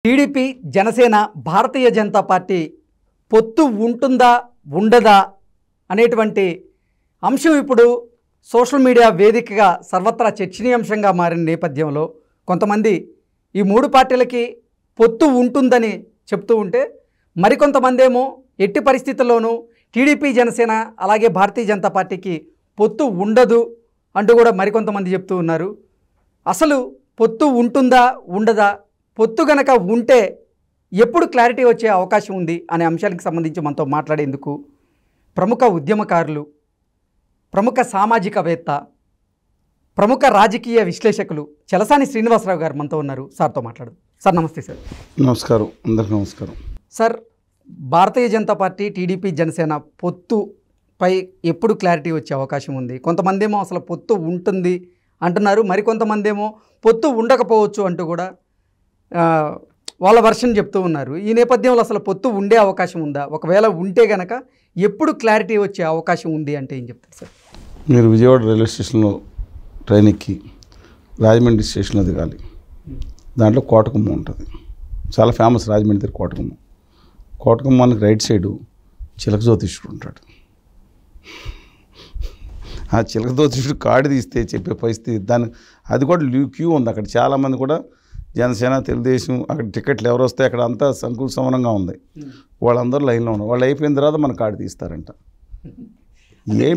TDP Janasena Bharatiya Janata party పొత్తు ఉంటుందా ఉండదా అనేటువంటి అంశం ఇప్పుడు సోషల్ మీడియా వేదికగా సర్వత్రా చర్చనీయాంశంగా మారిన నేపథ్యంలో కొంతమంది ఈ మూడు పార్టీలకి పొత్తు ఉంటుందని చెప్తూ ఉంటే మరికొంతమంది ఏమో ఎట్టి పరిస్థితుల్లోనూ టీడీపీ జనసేన అలాగే భారతీయ జనతా పార్టీకి పొత్తు ఉండదు అంటూ కూడా మరికొంతమంది చెప్తూ ఉన్నారు. అసలు పొత్తు ఉంటుందా ఉండదా, పొత్తు గనక ఉంటే ఎప్పుడు క్లారిటీ వచ్చే అవకాశం ఉంది అనే అంశానికి సంబంధించి మనతో మాట్లాడేందుకు ప్రముఖ ఉద్యమకారులు, ప్రముఖ సామాజికవేత్త, ప్రముఖ రాజకీయ విశ్లేషకులు చలసాని శ్రీనివాసరావు గారు మనతో ఉన్నారు. సార్తో మాట్లాడదు. సార్ నమస్తే. సార్ నమస్కారం. అందరికీ నమస్కారం. Sir, Bharatiya Janata party TDP Janasena పొత్తుపై ఎప్పుడు క్లారిటీ వచ్చే అవకాశం ఉంది? కొంతమంది ఏమో అసలు పొత్తు ఉంటుంది అంటున్నారు, మరికొంతమంది ఏమో పొత్తు ఉండకపోవచ్చు అంటూ కూడా వాళ్ళ వర్షన్ చెప్తూ ఉన్నారు. ఈ నేపథ్యంలో అసలు పొత్తు ఉండే అవకాశం ఉందా? ఒకవేళ ఉంటే గనక ఎప్పుడు క్లారిటీ వచ్చే అవకాశం ఉంది అంటే ఏం చెప్తారు సార్? మీరు విజయవాడ రైల్వే స్టేషన్లో ట్రైన్ ఎక్కి రాజమండ్రి స్టేషన్లో దిగాలి. దాంట్లో కోటకొమ్మ ఉంటుంది, చాలా ఫేమస్ రాజమండ్రి దగ్గర కోటకొమ్మ. కోటకొమ్మానికి రైట్ సైడు చిలక జ్యోతిష్యుడు ఉంటాడు. ఆ చిలక జ్యోతిష్యుడు కార్డు తీస్తే చెప్పే పరిస్థితి దాని అది కూడా క్యూ ఉంది. అక్కడ చాలామంది కూడా జనసేన, తెలుగుదేశం, అక్కడ టికెట్లు ఎవరు వస్తే అక్కడ అంతా సంకుల సమరంగా ఉంది. వాళ్ళందరూ లైన్లో ఉన్నారు. వాళ్ళు అయిపోయిన తర్వాత మన కార్డు తీస్తారంట. ఏ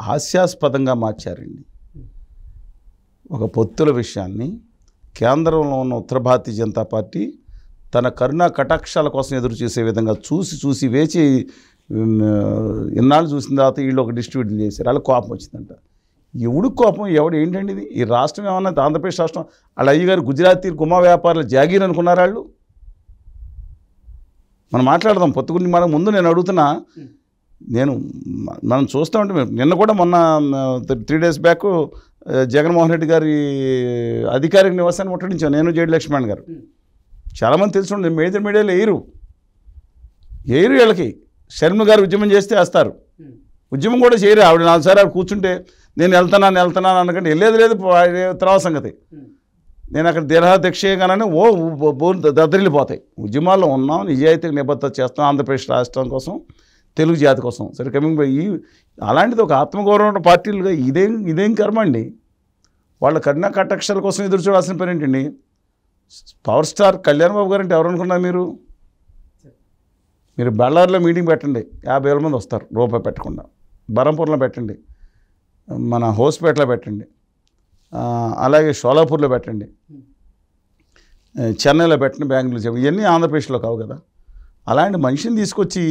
హాస్యాస్పదంగా మార్చారండి ఒక పొత్తుల విషయాన్ని. కేంద్రంలో ఉన్న ఉత్తర భారతీయ జనతా పార్టీ తన కరుణా కటాక్షాల కోసం ఎదురు చూసే విధంగా చూసి వేచి ఇన్నాళ్ళు చూసిన తర్వాత వీళ్ళు ఒక డిస్ట్రిబ్యూట్ చేశారు. వాళ్ళకి కోపం వచ్చిందంట. ఎవడు కోపం, ఎవడు ఏంటండి ఇది? ఈ రాష్ట్రం ఏమన్నా ఆంధ్రప్రదేశ్ రాష్ట్రం వాళ్ళ అయ్యగారు గుజరాతీ గుమ్మా వ్యాపారులు జాగీర్ అనుకున్నారు వాళ్ళు. మనం మాట్లాడదాం పొత్తు గురించి. మనం ముందు నేను అడుగుతున్నా, మనం చూస్తూ ఉంటే నిన్న కూడా మొన్న 3 days బ్యాక్ జగన్మోహన్ రెడ్డి గారి అధికారిక నివాసాన్ని ముట్టడించాను నేను, జేడి లక్ష్మణ్ గారు. చాలామంది తెలుసు, మేజర్ మీడియాలో ఎయిరు వీళ్ళకి. శర్మ గారు ఉద్యమం చేస్తే వేస్తారు, ఉద్యమం కూడా చేయరు. ఆవిడ 4 సార్లు ఆవిడ కూర్చుంటే నేను వెళ్తున్నాను అనకంటే లేదు తర్వాత సంగతి. నేను అక్కడ దీర్ఘాధ్యక్ష చేయగానే దద్దరిల్లిపోతాయి. ఉద్యమాల్లో ఉన్నాం, నిజాయితీకి నిబద్ధత చేస్తాం ఆంధ్రప్రదేశ్ రాష్ట్రం కోసం, తెలుగు జాతి కోసం. సరే కమింగ్ బై అలాంటిది ఒక ఆత్మగౌరవం పార్టీలుగా ఇదేం కర్మ అండి? వాళ్ళ కరుణా కటాక్షాల కోసం ఎదురు చూడాల్సిన పని ఏంటండి? పవర్ స్టార్ కళ్యాణ్ బాబు గారు అంటే ఎవరు అనుకున్నారు మీరు బళ్ళారిలో మీటింగ్ పెట్టండి, 50,000 మంది వస్తారు రూపాయి పెట్టకుండా. బరంపూర్లో పెట్టండి, మన హోస్పేటలో పెట్టండి, అలాగే షోలాపూర్లో పెట్టండి, చెన్నైలో పెట్టండి, బెంగళూరు చెప్పండి. ఇవన్నీ ఆంధ్రప్రదేశ్లో కావు కదా. అలాంటి మనిషిని తీసుకొచ్చి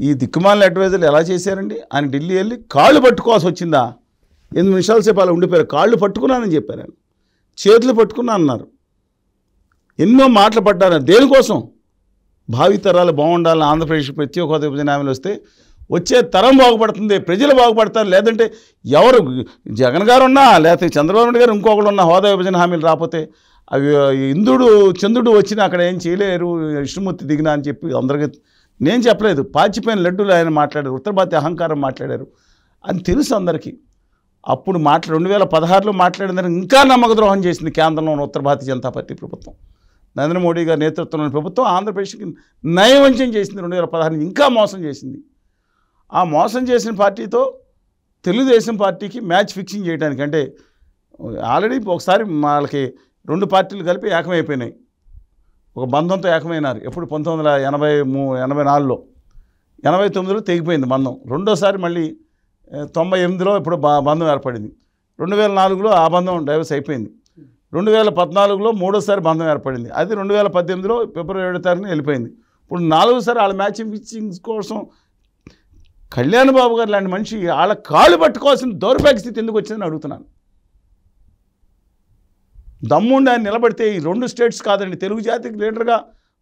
ఈ దిక్కుమాలిన అడ్వైజర్లు ఎలా చేశారండి? ఆయన ఢిల్లీ వెళ్ళి కాళ్ళు పట్టుకోవాల్సి వచ్చిందా? 8 నిమిషాల సేపు అలా ఉండిపోయారు. కాళ్ళు పట్టుకున్నానని చెప్పారు ఆయన, చేతులు పట్టుకున్నా అన్నారు, ఎన్నో మాటలు పడ్డారు. దేనికోసం? భావితరాలు బాగుండాలని. ఆంధ్రప్రదేశ్ ప్రత్యేక హోదా విభజన హామీలు వస్తే వచ్చే తరం బాగుపడుతుంది, ప్రజలు బాగుపడతారు. లేదంటే ఎవరు జగన్ గారు ఉన్నా లేకపోతే చంద్రబాబు నాయుడు గారు ఇంకొకరు ఉన్న హోదా విభజన హామీలు రాకపోతే అవి ఇంద్రుడు చంద్రుడు వచ్చినా అక్కడ ఏం చేయలేరు, విష్ణుమూర్తి దిగినా అని చెప్పి అందరికీ నేను చెప్పలేదు. పాచిపోయిన లడ్డూలు ఆయన మాట్లాడారు, ఉత్తర భారతీయ అహంకారం మాట్లాడారు అని తెలుసు అందరికీ. అప్పుడు 2016లో మాట్లాడిన దానికి ఇంకా నమ్మక ద్రోహం చేసింది కేంద్రంలో ఉన్న ఉత్తర భారతీయ జనతా పార్టీ ప్రభుత్వం. నరేంద్ర మోడీ గారి నేతృత్వంలోని ప్రభుత్వం ఆంధ్రప్రదేశ్కి నయవంచం చేసింది. 2016 ఇంకా మోసం చేసింది. ఆ మోసం చేసిన పార్టీతో తెలుగుదేశం పార్టీకి మ్యాచ్ ఫిక్సింగ్ చేయడానికి, అంటే ఆల్రెడీ ఒకసారి వాళ్ళకి 2 పార్టీలు కలిపి ఏకమైపోయినాయి, ఒక బంధంతో ఏకమైనారు. ఎప్పుడు 1984లో, 89లో తెగిపోయింది బంధం. రెండోసారి మళ్ళీ 98లో ఇప్పుడు బంధం ఏర్పడింది. 2004లో ఆ బంధం డైవర్స్ అయిపోయింది. 2014లో మూడోసారి బంధం ఏర్పడింది. అది 2018లో ఫిబ్రవరి 7వ తారీఖున వెళ్ళిపోయింది. ఇప్పుడు 4వసారి వాళ్ళ మ్యాచింగ్ ఫిక్సింగ్స్ కోసం కళ్యాణ్ బాబు గారు లాంటి మనిషి వాళ్ళ కాళ్ళు పట్టుకోవాల్సిన దౌర్భాగ్య స్థితి ఎందుకు వచ్చిందని అడుగుతున్నాను. దమ్ముండి ఆయన నిలబడితే ఈ 2 స్టేట్స్ కాదండి, తెలుగు జాతికి లీడర్గా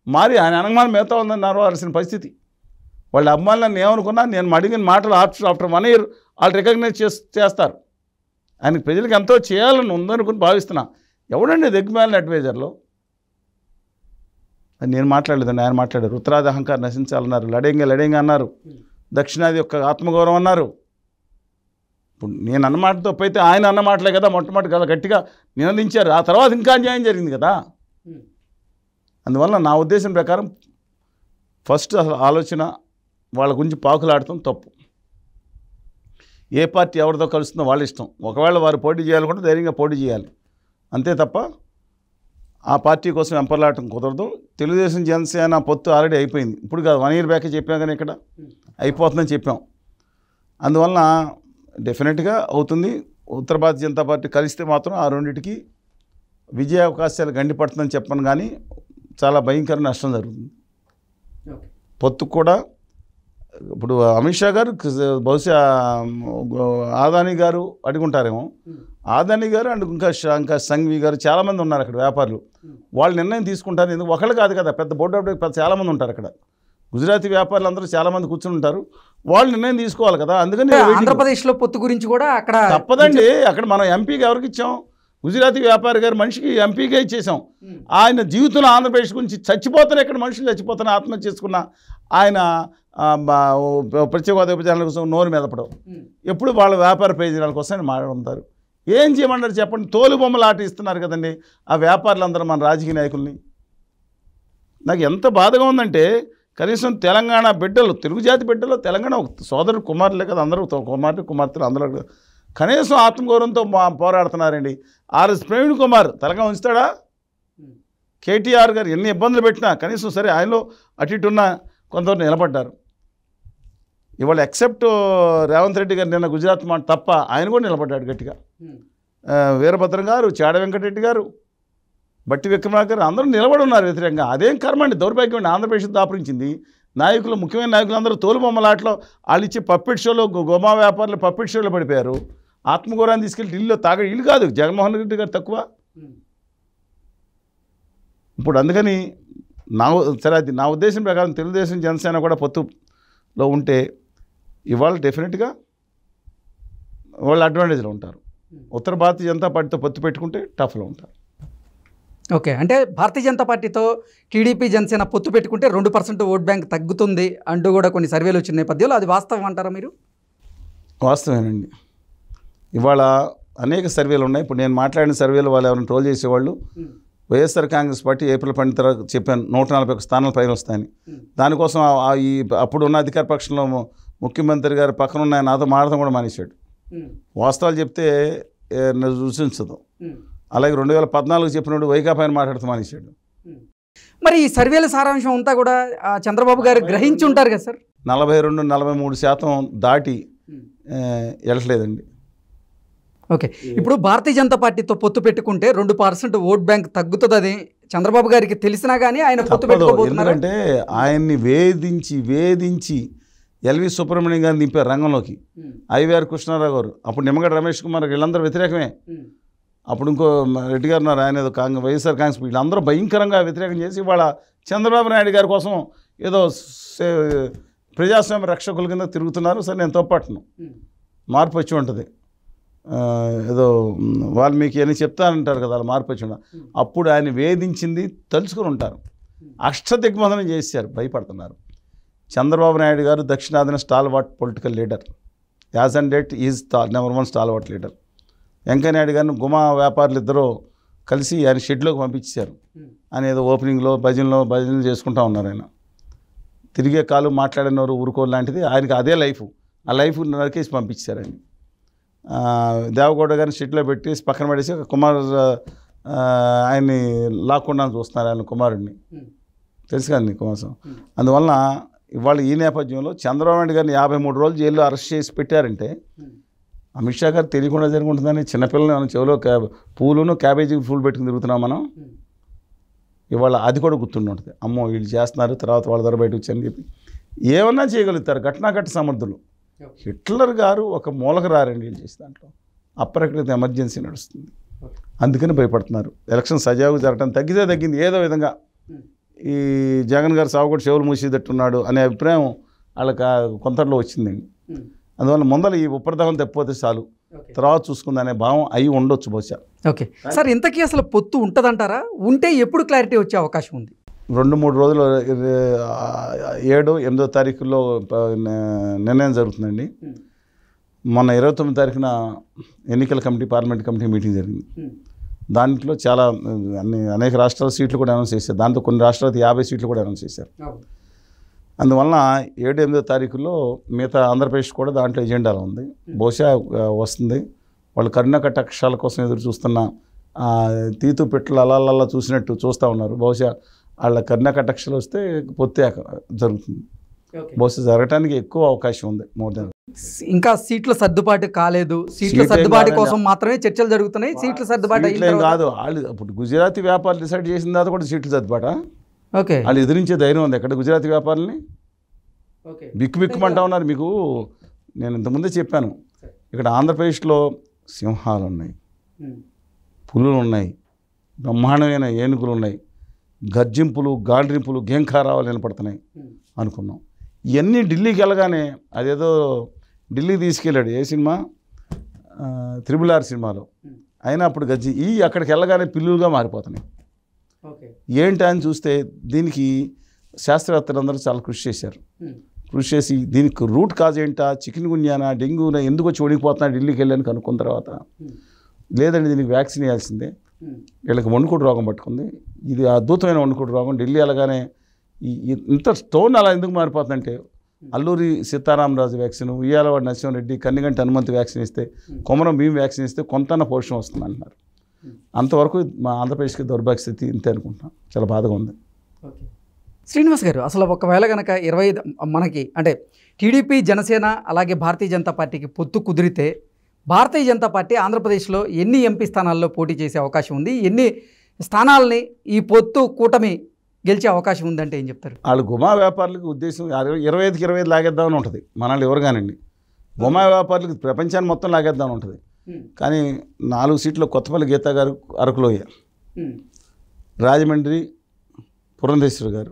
మారి ఆయన అనుమానం మిగతా ఉందని నడవాల్సిన పరిస్థితి. వాళ్ళ అభిమానులను ఏమనుకున్నా నేను అడిగిన మాటలు ఆఫ్టర్ 1 year వాళ్ళు రికగ్నైజ్ చేస్తారు. ఆయనకు ప్రజలకు ఎంతో చేయాలని ఉందనుకుని భావిస్తున్నా. ఎవడండి దిగ్మాలిన అడ్వైజర్లో? అని నేను మాట్లాడలేదండి, ఆయన మాట్లాడారు. ఉత్తరాది అహంకారం నశించాలన్నారు, లడేంగా అన్నారు, దక్షిణాది యొక్క ఆత్మగౌరవం అన్నారు. ఇప్పుడు నేను అన్నమాట తప్పైతే ఆయన అన్నమాటలే కదా మొట్టమొదటి కదా గట్టిగా నినదించారు. ఆ తర్వాత ఇంకా అన్యాయం జరిగింది కదా. అందువల్ల నా ఉద్దేశం ప్రకారం ఫస్ట్ అసలు ఆలోచన వాళ్ళ గురించి పాకులాడటం తప్పు. ఏ పార్టీ ఎవరితో కలుస్తుందో వాళ్ళ ఇష్టం. ఒకవేళ వారు పోటీ చేయాలనుకుంటే ధైర్యంగా పోటీ చేయాలి, అంతే తప్ప ఆ పార్టీ కోసం వెంపర్లాడటం కుదరదు. తెలుగుదేశం జనసేన పొత్తు ఆల్రెడీ అయిపోయింది. ఇప్పుడు కాదు, 1 year బ్యాకే చెప్పాం, కానీ ఇక్కడ అయిపోతుందని చెప్పాం. అందువలన డెఫినెట్గా అవుతుంది. ఉత్తర భారతీయ జనతా పార్టీ కలిస్తే మాత్రం ఆ రెండింటికి విజయ అవకాశాలు గండిపడుతుందని చెప్పను, కానీ చాలా భయంకర నష్టం జరుగుతుంది. పొత్తు కూడా ఇప్పుడు అమిత్ షా గారు బహుశా ఆదాని గారు అడుగుంటారేమో. ఆదాని గారు అండ్ ఇంకా సంఘవి గారు చాలామంది ఉన్నారు అక్కడ వ్యాపారులు. వాళ్ళు నిర్ణయం తీసుకుంటారు. ఎందుకు ఒకళ్ళు కాదు కదా, పెద్ద బోర్డు ఆఫ్ డైరెక్టర్స్ చాలామంది ఉంటారు అక్కడ. గుజరాతీ వ్యాపారులు అందరూ చాలామంది కూర్చుని ఉంటారు. వాళ్ళు నిర్ణయం తీసుకోవాలి కదా. అందుకని ఆంధ్రప్రదేశ్లో పొత్తు గురించి కూడా అక్కడ తప్పదండి. అక్కడ మనం ఎంపీకి ఎవరికి ఇచ్చాం? గుజరాతీ వ్యాపారి గారు మనిషికి ఎంపీగా ఇచ్చేసాం. ఆయన జీవితంలో ఆంధ్రప్రదేశ్ గురించి చచ్చిపోతారు. ఎక్కడ మనుషులు చచ్చిపోతారు, ఆత్మహత్య చేసుకున్న ఆయన ప్రత్యేక హోదా విభజనల కోసం నోరు మెదపడం, ఎప్పుడు వాళ్ళ వ్యాపార ప్రయోజనాల కోసం ఆయన మాట్లాడుతారు. ఏం చేయమన్నారు చెప్పండి? తోలు బొమ్మలు ఆట ఇస్తున్నారు కదండి ఆ వ్యాపారులందరూ మన రాజకీయ నాయకుల్ని. నాకు ఎంత బాధగా ఉందంటే, కనీసం తెలంగాణ బిడ్డలు, తెలుగు జాతి బిడ్డలు, తెలంగాణ సోదరుడు కుమారులే కదా, అందరూ కుమార్తెలు అందరూ కనీసం ఆత్మగౌరవంతో పోరాడుతున్నారండి. ఆర్ఎస్ ప్రవీణ్ కుమార్ తెలంగాణ ఉంచుతాడా? కేటీఆర్ గారు ఎన్ని ఇబ్బందులు పెట్టినా కనీసం సరే ఆయనలో అటు ఇటు ఉన్న కొంతవరకు నిలబడ్డారు. ఇవాళ ఎక్సెప్ట్ రేవంత్ రెడ్డి గారు నిన్న గుజరాత్ మాట తప్ప ఆయన కూడా నిలబడ్డాడు గట్టిగా. వీరభద్రం గారు, చాడ వెంకటరెడ్డి గారు, బట్టి విక్రమార్క గారు అందరూ నిలబడి ఉన్నారు వ్యతిరేకంగా. అదేం కర్మ అండి, దౌర్భాగ్యం. ఆంధ్రప్రదేశ్ దాపురించింది నాయకులు, ముఖ్యమైన నాయకులు అందరూ తోలుబొమ్మలాట్లో వాళ్ళు ఇచ్చే పప్పెట్ షోలో, గోమా వ్యాపారులు పప్పెట్ షోలో పడిపోయారు. ఆత్మగౌరవాన్ని తీసుకెళ్ళి ఢిల్లీలో ఇల్లు కాదు జగన్మోహన్ రెడ్డి గారు తక్కువ. ఇప్పుడు అందుకని సరే అది నా ఉద్దేశం ప్రకారం తెలుగుదేశం జనసేన కూడా పొత్తులో ఉంటే ఇవాళ డెఫినెట్గా వాళ్ళు అడ్వాంటేజ్లో ఉంటారు. ఉత్తర భారతీయ జనతా పార్టీతో పొత్తు పెట్టుకుంటే టఫ్లో ఉంటారు. ఓకే, అంటే భారతీయ జనతా పార్టీతో టీడీపీ జనసేన పొత్తు పెట్టుకుంటే 2% ఓట్ బ్యాంక్ తగ్గుతుంది అంటూ కూడా కొన్ని సర్వేలు వచ్చిన నేపథ్యంలో అది వాస్తవం అంటారా మీరు? వాస్తవేనండి. ఇవాళ అనేక సర్వేలు ఉన్నాయి. ఇప్పుడు నేను మాట్లాడిన సర్వేలు వాళ్ళు ఎవరైనా ట్రోల్ చేసేవాళ్ళు, వైఎస్ఆర్ కాంగ్రెస్ పార్టీ ఏప్రిల్ 12 తర్వాత చెప్పాను 141 స్థానాలు పైన వస్తాయని. దానికోసం అప్పుడున్న అధికార పక్షంలో ముఖ్యమంత్రి గారు పక్కన ఉన్న నాతో మాట్లాడటం కూడా మానేశాడు. వాస్తవాలు చెప్తే రుచించదు. అలాగే 2014 చెప్పినప్పుడు వైకాపాని మాట్లాడుతూ మానేశాడు. మరి ఈ సర్వేల సారాంశం అంతా కూడా చంద్రబాబు గారు గ్రహించి ఉంటారు కదా సార్. 42-43% దాటి వెళ్ళట్లేదండి. ఓకే, ఇప్పుడు భారతీయ జనతా పార్టీతో పొత్తు పెట్టుకుంటే 2% ఓట్ బ్యాంక్ తగ్గుతుందని చంద్రబాబు గారికి తెలిసినా కానీ ఆయన పొత్తు పెట్టుకోబోతున్నారు. ఎందుకంటే ఆయన్ని వేధించి ఎల్వి సుబ్రహ్మణ్యం గారిని దింపారు రంగంలోకి. ఐవీఆర్ కృష్ణారావు గారు, అప్పుడు నిమ్మగడ్డ రమేష్ కుమార్, వీళ్ళందరూ వ్యతిరేకమే. అప్పుడు ఇంకో రెడ్డి గారు ఉన్నారు, ఆయన ఏదో వైఎస్ఆర్ కాంగ్రెస్, వీళ్ళందరూ భయంకరంగా వ్యతిరేకం చేసి ఇవాళ చంద్రబాబు నాయుడు గారి కోసం ఏదో ప్రజాస్వామ్య రక్షకుల కింద తిరుగుతున్నారు. సరే, నేను తప్పట్ను, మార్పు వచ్చి ఉంటుంది. ఏదో వాల్మీకి అని చెప్తానంటారు కదా, అలా మార్పు వచ్చి ఉంటుంది. అప్పుడు ఆయన వేధించింది తలుచుకుని ఉంటారు. అష్టదిగ్బంధనం చేశారు, భయపడుతున్నారు. చంద్రబాబు నాయుడు గారు దక్షిణాదిన stalwart political leader, as and date is number 1 stalwart leader. Venkaiah Naidu గారిని గుమా వ్యాపారులు ఇద్దరూ కలిసి ఆయన షెడ్లోకి పంపించారు. ఆయన ఏదో ఓపెనింగ్లో భజనలు చేసుకుంటూ ఉన్నారు. ఆయన తిరిగే కాలు, మాట్లాడినవారు ఊరుకోలు లాంటిది ఆయనకి అదే లైఫ్. ఆ లైఫ్ నరికేసి పంపించారు ఆయన. దేవగౌడ గారిని షెడ్లో పెట్టేసి పక్కన పడేసి ఆయన్ని లాక్కుండా చూస్తున్నారు, ఆయన కుమారుడిని. తెలుసు కదా నీకు కోసం. అందువలన ఇవాళ ఈ నేపథ్యంలో చంద్రబాబు నాయుడు గారిని 53 రోజులు జైల్లో అరెస్ట్ చేసి పెట్టారంటే అమిత్ షా గారు తెలియకుండా జరుగుతుందని చిన్నపిల్లలు మనం చెవిలో పూలును క్యాబేజీ పూలు పెట్టుకుని తిరుగుతున్నాం మనం. ఇవాళ అది కూడా గుర్తుంటుంది. అమ్మో వీళ్ళు చేస్తున్నారు, తర్వాత వాళ్ళ ధర బయట వచ్చని చెప్పి ఏమన్నా చేయగలుగుతారు. ఘటనాఘట సమర్థులు. హిట్లర్ గారు ఒక మూలకు రారండి వీళ్ళు చేసే దాంట్లో. అప్రకృత ఎమర్జెన్సీ నడుస్తుంది, అందుకని భయపడుతున్నారు. ఎలక్షన్ సజావుగా జరగడం తగ్గింది ఏదో విధంగా. ఈ జగన్ గారు సాగు కూడా చెవులు మూసేటట్టున్నాడు అనే అభిప్రాయం వాళ్ళకి కొంతలో వచ్చిందండి. అందువల్ల ముందర ఈ ఉపరితలం తెప్పిపోతే చాలు, తర్వాత చూసుకుందనే భావం అయి ఉండొచ్చు బహుశా. ఓకే సార్, ఇంతకీ అసలు పొత్తు ఉంటుందంటారా? ఉంటే ఎప్పుడు క్లారిటీ వచ్చే అవకాశం ఉంది? 2-3 రోజులు 7-8 తారీఖుల్లో నిర్ణయం జరుగుతుందండి. మొన్న 29 తారీఖున ఎన్నికల కమిటీ, పార్లమెంట్ కమిటీ మీటింగ్ జరిగింది. దాంట్లో చాలా అనేక రాష్ట్రాల సీట్లు కూడా అనౌన్స్ చేశారు. దాంట్లో కొన్ని రాష్ట్రాలకు 50 సీట్లు కూడా అనౌన్స్ చేశారు. అందువలన 7-8 తారీఖుల్లో మిగతా ఆంధ్రప్రదేశ్ కూడా దాంట్లో ఎజెండాలో ఉంది. బహుశా వస్తుంది. వాళ్ళు కర్ణాకటాక్షాల కోసం ఎదురు చూస్తున్న తీతు పెట్టలు అలా చూసినట్టు చూస్తూ ఉన్నారు. బహుశా వాళ్ళ కర్ణాకటాక్షలు వస్తే పొత్తే జరుగుతుంది. బహుశా జరగడానికి ఎక్కువ అవకాశం ఉంది. మోర్ దాన్ ఇంకా సీట్ల సర్దుబాటు కాలేదు. సీట్ల సర్దుబాటు కోసం మాత్రమే చర్చలు జరుగుతున్నాయి. సీట్ల సర్దుబాటు ఏం కాదు. వాళ్ళు ఇప్పుడు గుజరాతీ వ్యాపారులు డిసైడ్ చేసిన తర్వాత కూడా సీట్లు సర్దుబాటా? ఓకే, వాళ్ళు ఎదిరించే ధైర్యం ఉంది ఎక్కడ గుజరాతీ వ్యాపారుల్ని? బిక్కుమంటా ఉన్నారు. మీకు నేను ఇంతకుముందే చెప్పాను, ఇక్కడ ఆంధ్రప్రదేశ్లో సింహాలు ఉన్నాయి, పులులు ఉన్నాయి, బ్రహ్మాండమైన ఏనుగులు ఉన్నాయి, గర్జింపులు గాండ్రింపులు గేంకారావాలు వినపడుతున్నాయి అనుకున్నాం. ఇవన్నీ ఢిల్లీకి వెళ్ళగానే అదేదో ఢిల్లీకి తీసుకెళ్ళాడు. ఏ సినిమా? RRR సినిమాలో. అయినా అప్పుడు అక్కడికి వెళ్ళగానే పిల్లులుగా మారిపోతున్నాయి. ఏంటి అని చూస్తే దీనికి శాస్త్రవేత్తలందరూ చాలా కృషి చేశారు. కృషి చేసి దీనికి రూట్ కాజ్ ఏంటా, చికెన్ గున్యానా, డెంగ్యూనా, ఎందుకు వచ్చి ఓడిపోతున్నా ఢిల్లీకి వెళ్ళాను కనుక్కున్న తర్వాత లేదండి దీనికి వ్యాక్సిన్ వేయాల్సిందే, వీళ్ళకి వణుకుడు రోగం పట్టుకుంది, ఇది అద్భుతమైన వణుకుడు రోగం, ఢిల్లీ వెళ్ళగానే ఇంత స్టోన్ అలా ఎందుకు మారిపోతుందంటే అల్లూరి సీతారామరాజు వ్యాక్సిన్, ఉయ్యాలవాడి నరసింహారెడ్డి, కన్నిగంటి హనుమంతు వ్యాక్సిన్ ఇస్తే, కొమరం భీం వ్యాక్సిన్ ఇస్తే కొంతన్న పోషణ వస్తుంది అంటున్నారు. అంతవరకు మా ఆంధ్రప్రదేశ్కి దౌర్భాగ్య స్థితి ఇంతే అనుకుంటున్నాం. చాలా బాధగా ఉంది. శ్రీనివాస్ గారు, అసలు ఒకవేళ కనుక 25 మనకి అంటే టీడీపీ, జనసేన అలాగే భారతీయ జనతా పార్టీకి పొత్తు కుదిరితే భారతీయ జనతా పార్టీ ఆంధ్రప్రదేశ్లో ఎన్ని ఎంపీ స్థానాల్లో పోటీ చేసే అవకాశం ఉంది? ఎన్ని స్థానాలని ఈ పొత్తు కూటమి గెలిచే అవకాశం ఉందంటే ఏం చెప్తారు? వాళ్ళు గుమా వ్యాపారులకు ఉద్దేశం 25కి 25 లాగేద్దామని ఉంటుంది. మనల్ని ఎవరు కానండి, గుమా వ్యాపారులకు ప్రపంచాన్ని మొత్తం లాగేద్దామని ఉంటుంది. కానీ 4 సీట్లు కొత్తపల్లి గీతా గారు అరకులోయ, రాజమండ్రి పురంధేశ్వరి గారు,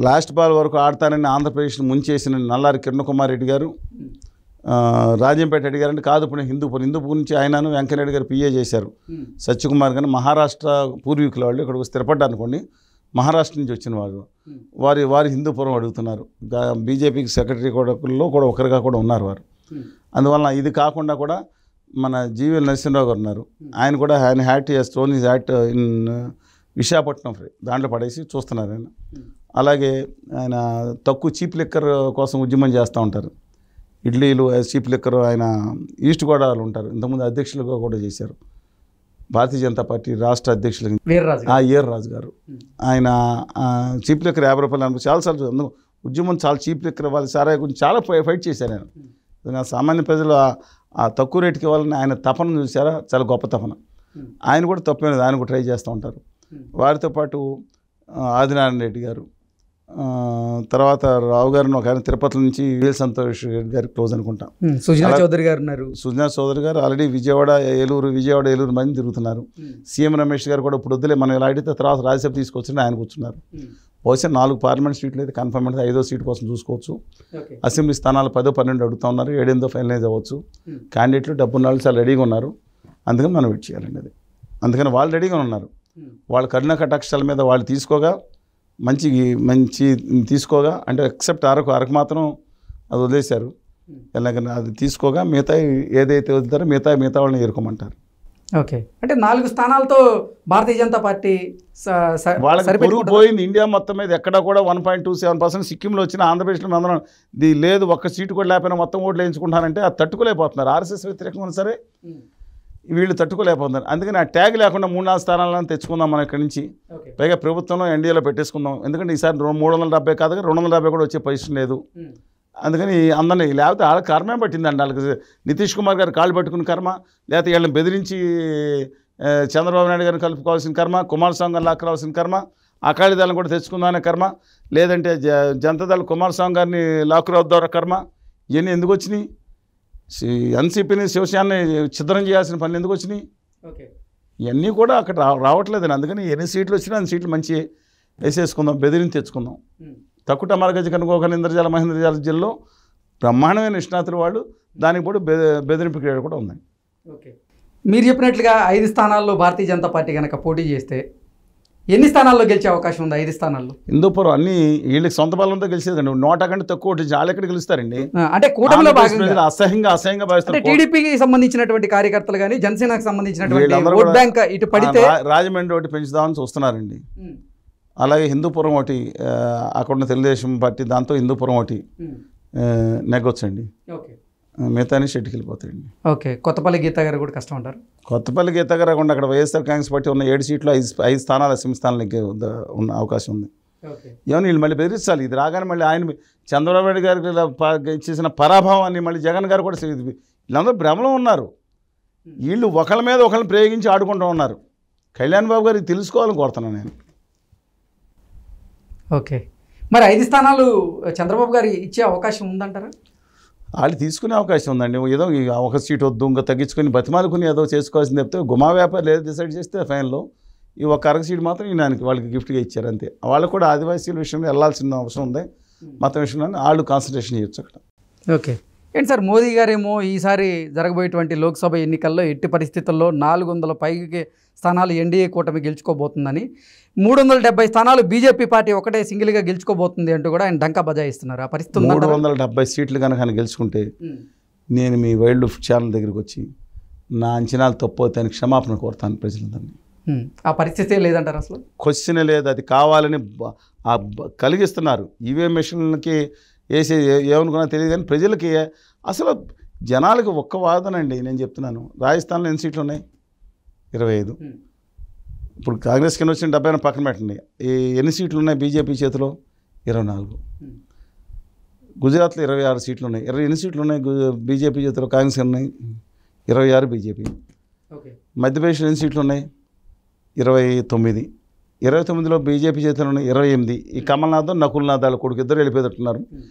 లాస్ట్ బాల్ వరకు ఆడతానని ఆంధ్రప్రదేశ్ను ముంచేసిన నల్లారి కిరణ్ కుమార్ రెడ్డి గారు, రాజంపేట రెడ్డి గారు అంటే కాదు ఇప్పుడు హిందూపూర్ నుంచి ఆయనను వెంకయ్యనాయుడు గారు పిఏ చేశారు. సత్యకుమార్ గారు మహారాష్ట్ర పూర్వీకుల వాళ్ళు ఇక్కడ స్థిరపడ్డా అనుకోండి, మహారాష్ట్ర నుంచి వచ్చిన వాళ్ళు వారి హిందూపురం అడుగుతున్నారు. బీజేపీకి సెక్రటరీ కొడుకుల్లో కూడా ఒకరిగా కూడా ఉన్నారు వారు. అందువల్ల ఇది కాకుండా కూడా మన జీవీఎల్ నరసింహరావు గారు ఉన్నారు. ఆయన కూడా ఆయన hat thrown is hat in Visakhapatnam free దాంట్లో పడేసి చూస్తున్నారు ఆయన. అలాగే ఆయన తక్కువ చీప్ లిక్కర్ కోసం ఉద్యమం చేస్తూ ఉంటారు. ఇడ్లీలు చీప్ లిక్కర్ ఆయన ఈస్ట్ గోదావరిలో ఉంటారు. ఇంతకుముందు అధ్యక్షులుగా కూడా చేశారు భారతీయ జనతా పార్టీ రాష్ట్ర అధ్యక్షులు వీర్రాజు గారు. ఆయన చీప్ లిక్కర్ 50 రూపాయలు అనుకో చాలాసార్లు ఉద్యమం చాలా చీప్ లిక్కర్ ఇవ్వాలి సారాయి గురించి చాలా ఫైట్ చేశారు ఆయన. సామాన్య ప్రజలు ఆ తక్కువ రేటుకి ఇవ్వాలని ఆయన తపన చూసారా, చాలా గొప్ప తపన. ఆయన కూడా తప్పేది, ఆయన కూడా ట్రై చేస్తూ ఉంటారు. వారితో పాటు ఆదినారాయణ రెడ్డి గారు, తర్వాత రావు గారిని ఒక ఆయన తిరుపతి నుంచి వీల్ సంతోష్ గారి క్లోజ్ అనుకుంటా. సుజనా చౌదరి గారు ఉన్నారు. సుజనా చౌదరి గారు ఆల్రెడీ విజయవాడ ఏలూరు మంది తిరుగుతున్నారు. సీఎం రమేష్ గారు కూడా ఇప్పుడు వద్దులే మనం ఇలా అడిగితే తర్వాత రాజ్యసభ తీసుకొచ్చిన ఆయన కూర్చున్నారు. బహుశా 4 పార్లమెంట్ సీట్లు అయితే కన్ఫర్మ్ అయితే 5వ సీటు కోసం చూసుకోవచ్చు. అసెంబ్లీ స్థానాలు 10, 12 అడుగుతూ ఉన్నారు. 7 ఫైనలైజ్ అవ్వచ్చు. క్యాండిడేట్లు 74 చాలా రెడీగా ఉన్నారు. అందుకని మనం వెయిట్ చేయాలండి. అది అందుకని వాళ్ళు రెడీగా ఉన్నారు. వాళ్ళు కర్ణాకటాక్షాల మీద వాళ్ళు తీసుకోగా మంచి తీసుకోగా అంటే ఎక్సెప్ట్ అరకు మాత్రం అది వదిలేశారు. ఎలాగైనా అది తీసుకోగా మిగతా ఏదైతే వదులుతారో మిగతా వాళ్ళని ఎరుకోమంటారు. ఓకే, అంటే 4 స్థానాలతో భారతీయ జనతా పార్టీ వాళ్ళకి పొరుగు పోయింది. ఇండియా మొత్తం మీద ఎక్కడ కూడా 1.27% సిక్కింలో వచ్చిన ఆంధ్రప్రదేశ్లో అందరం లేదు, ఒక్క సీటు కూడా లేకపోయినా మొత్తం ఓట్లు వేయించుకుంటారంటే అది తట్టుకోలేకపోతున్నారు. ఆర్ఎస్ఎస్ వ్యతిరేకంగా సరే వీళ్ళు తట్టుకోలేకపోతున్నారు. అందుకని ఆ ట్యాగ్ లేకుండా 3-4 స్థానాలను తెచ్చుకుందాం మనం ఇక్కడి నుంచి. పైగా ప్రభుత్వంలో ఎన్డీఏలో పెట్టేసుకుందాం. ఎందుకంటే ఈసారి 370 కాదు 270 కూడా వచ్చే పొజిషన్ లేదు. అందుకని అందరినీ లేకపోతే వాళ్ళ కర్మే పట్టిందండి. వాళ్ళకి నితీష్ కుమార్ గారు కాళ్ళు పట్టుకుని కర్మ, లేకపోతే వీళ్ళని బెదిరించి చంద్రబాబు నాయుడు గారిని కలుపుకోవాల్సిన కర్మ, కుమారస్వామి గారిని లాక్కరావాల్సిన కర్మ, అకాలీదళం కూడా తెచ్చుకుందామనే కర్మ, లేదంటే జనతాదళ కుమారస్వామి గారిని లాక్కురావద్దార కర్మ. ఇవన్నీ ఎందుకు వచ్చినాయి? ఎన్సీపీని శివసేనని ఛిద్రం చేయాల్సిన పనులు ఎందుకు వచ్చినాయి? ఇవన్నీ కూడా అక్కడ రావట్లేదని. అందుకని ఎన్ని సీట్లు వచ్చినా అన్ని సీట్లు మంచి వేసేసుకుందాం, బెదిరించి తెచ్చుకుందాం. తక్కువ టమారగజ కనుకోక ఇంద్రజాల మహేంద్రజాల జిల్లాలో బ్రహ్మాండమైన నిష్ణాతులు వాళ్ళు. దానికి కూడా బెదిరింపు క్రీడ కూడా ఉందండి. ఓకే, మీరు చెప్పినట్లుగా 5 స్థానాల్లో భారతీయ జనతా పార్టీ కనుక పోటీ చేస్తే ఎన్ని స్థానాల్లో గెలిచే అవకాశం ఉంది? 5 స్థానాల్లో. హిందూపురం అన్ని వీళ్ళకి సొంత బలంతో గెలిచేదండి. 100 కంటే తక్కువ వాళ్ళు ఎక్కడ గెలుస్తారండి? అంటే కూటమిలో భాగంగా అసహ్యంగా భావిస్తారు. టీడీపీకి సంబంధించినటువంటి కార్యకర్తలు కానీ జనసేనకు సంబంధించినటువంటి ఓట్ బ్యాంక్ ఇటు పడితే రాజమండ్రి ఒకటి పెంచుదామని చూస్తున్నారండి. అలాగే హిందూపురం ఒకటి అక్కడ ఉన్న తెలుగుదేశం పార్టీ దాంతో హిందూపురం ఒకటి నెగ్గొచ్చండి. మిగతాని షెట్కి వెళ్ళిపోతాయండి. ఓకే. కొత్తపల్లి గీతా గారు కూడా కష్టం అంటారు. కొత్తపల్లి గీతా గారు కాకుండా అక్కడ వైఎస్ఆర్ కాంగ్రెస్ పార్టీ ఉన్న 7 సీట్లు 5 స్థానాలు అసెంబ్లీ స్థానాలకి ఉన్న అవకాశం ఉంది. ఏమో వీళ్ళు మళ్ళీ బెదిరించాలి. ఇది రాగానే మళ్ళీ ఆయన చంద్రబాబు నాయుడు గారికి చేసిన పరాభవాన్ని మళ్ళీ జగన్ గారు కూడా వీళ్ళందరూ భ్రమలో ఉన్నారు. వీళ్ళు ఒకళ్ళ మీద ఒకళ్ళని ప్రయోగించి ఆడుకుంటూ ఉన్నారు. కళ్యాణ్ బాబు గారికి తెలుసుకోవాలని కోరుతున్నాను నేను. ఓకే. మరి 5 స్థానాలు చంద్రబాబు గారు ఇచ్చే అవకాశం ఉందంటారా? వాళ్ళు తీసుకునే అవకాశం ఉందండి. ఏదో ఒక సీట్ వద్దు ఇంకా తగ్గించుకొని బతిమాలుకుని ఏదో చేసుకోవాల్సింది చెప్తే గుమా వ్యాపారులు ఏదో డిసైడ్ చేస్తే ఫైనల్లో ఈ ఒక అరగ సీట్ మాత్రం ఈయనకి వాళ్ళకి గిఫ్ట్గా ఇచ్చారు అంతే. వాళ్ళకు కూడా ఆదివాసీల విషయంలో వెళ్ళాల్సిన అవసరం ఉంది. మతం విషయంలో వాళ్ళు కాన్సన్ట్రేషన్ చేయొచ్చు అక్కడ. ఓకే. ఏంటి సార్, మోదీ గారేమో ఈసారి జరగబోయేటువంటి లోక్సభ ఎన్నికల్లో ఎట్టి పరిస్థితుల్లో 400 పైకి స్థానాలు ఎన్డీఏ కూటమి గెలుచుకోబోతుందని, 370 స్థానాలు బీజేపీ పార్టీ ఒకటే సింగిల్గా గెలుచుకోబోతుంది అంటూ కూడా ఆయన డంకా బజాయిస్తున్నారు. ఆ పరిస్థితి 370 సీట్లు కనుక ఆయన గెలుచుకుంటే నేను మీ వైల్డ్ లైఫ్ ఛానల్ దగ్గరికి వచ్చి నా అంచనాలు తప్పవుతాయని క్షమాపణ కోరుతాను ప్రజలందరినీ. ఆ పరిస్థితే లేదంటారు అసలు? క్వశ్చన్ లేదు. అది కావాలని కలిగిస్తున్నారు. ఈవీఎం మెషిన్లకి వేసే ఏమనుకున్నా తెలియదు కానీ ప్రజలకి అసలు జనాలకి ఒక్క వాదన అండి. నేను చెప్తున్నాను, రాజస్థాన్లో ఎన్ని సీట్లు ఉన్నాయి? 25. ఇప్పుడు కాంగ్రెస్ కింద వచ్చిన 70 పక్కన పెట్టండి. ఎన్ని సీట్లు ఉన్నాయి బీజేపీ చేతిలో? 24. గుజరాత్లో 26 సీట్లు ఉన్నాయి. ఎన్ని సీట్లు ఉన్నాయి బీజేపీ చేతిలో? కాంగ్రెస్ ఉన్నాయి 26 బీజేపీ. మధ్యప్రదేశ్లో ఎన్ని సీట్లు ఉన్నాయి? 29. 29లో బీజేపీ చేతిలో ఉన్నాయి 28. ఈ కమల్నాథ్ నకుల్నాథ్ వాళ్ళ కొడుకు ఇద్దరు వెళ్ళిపోతున్నారు.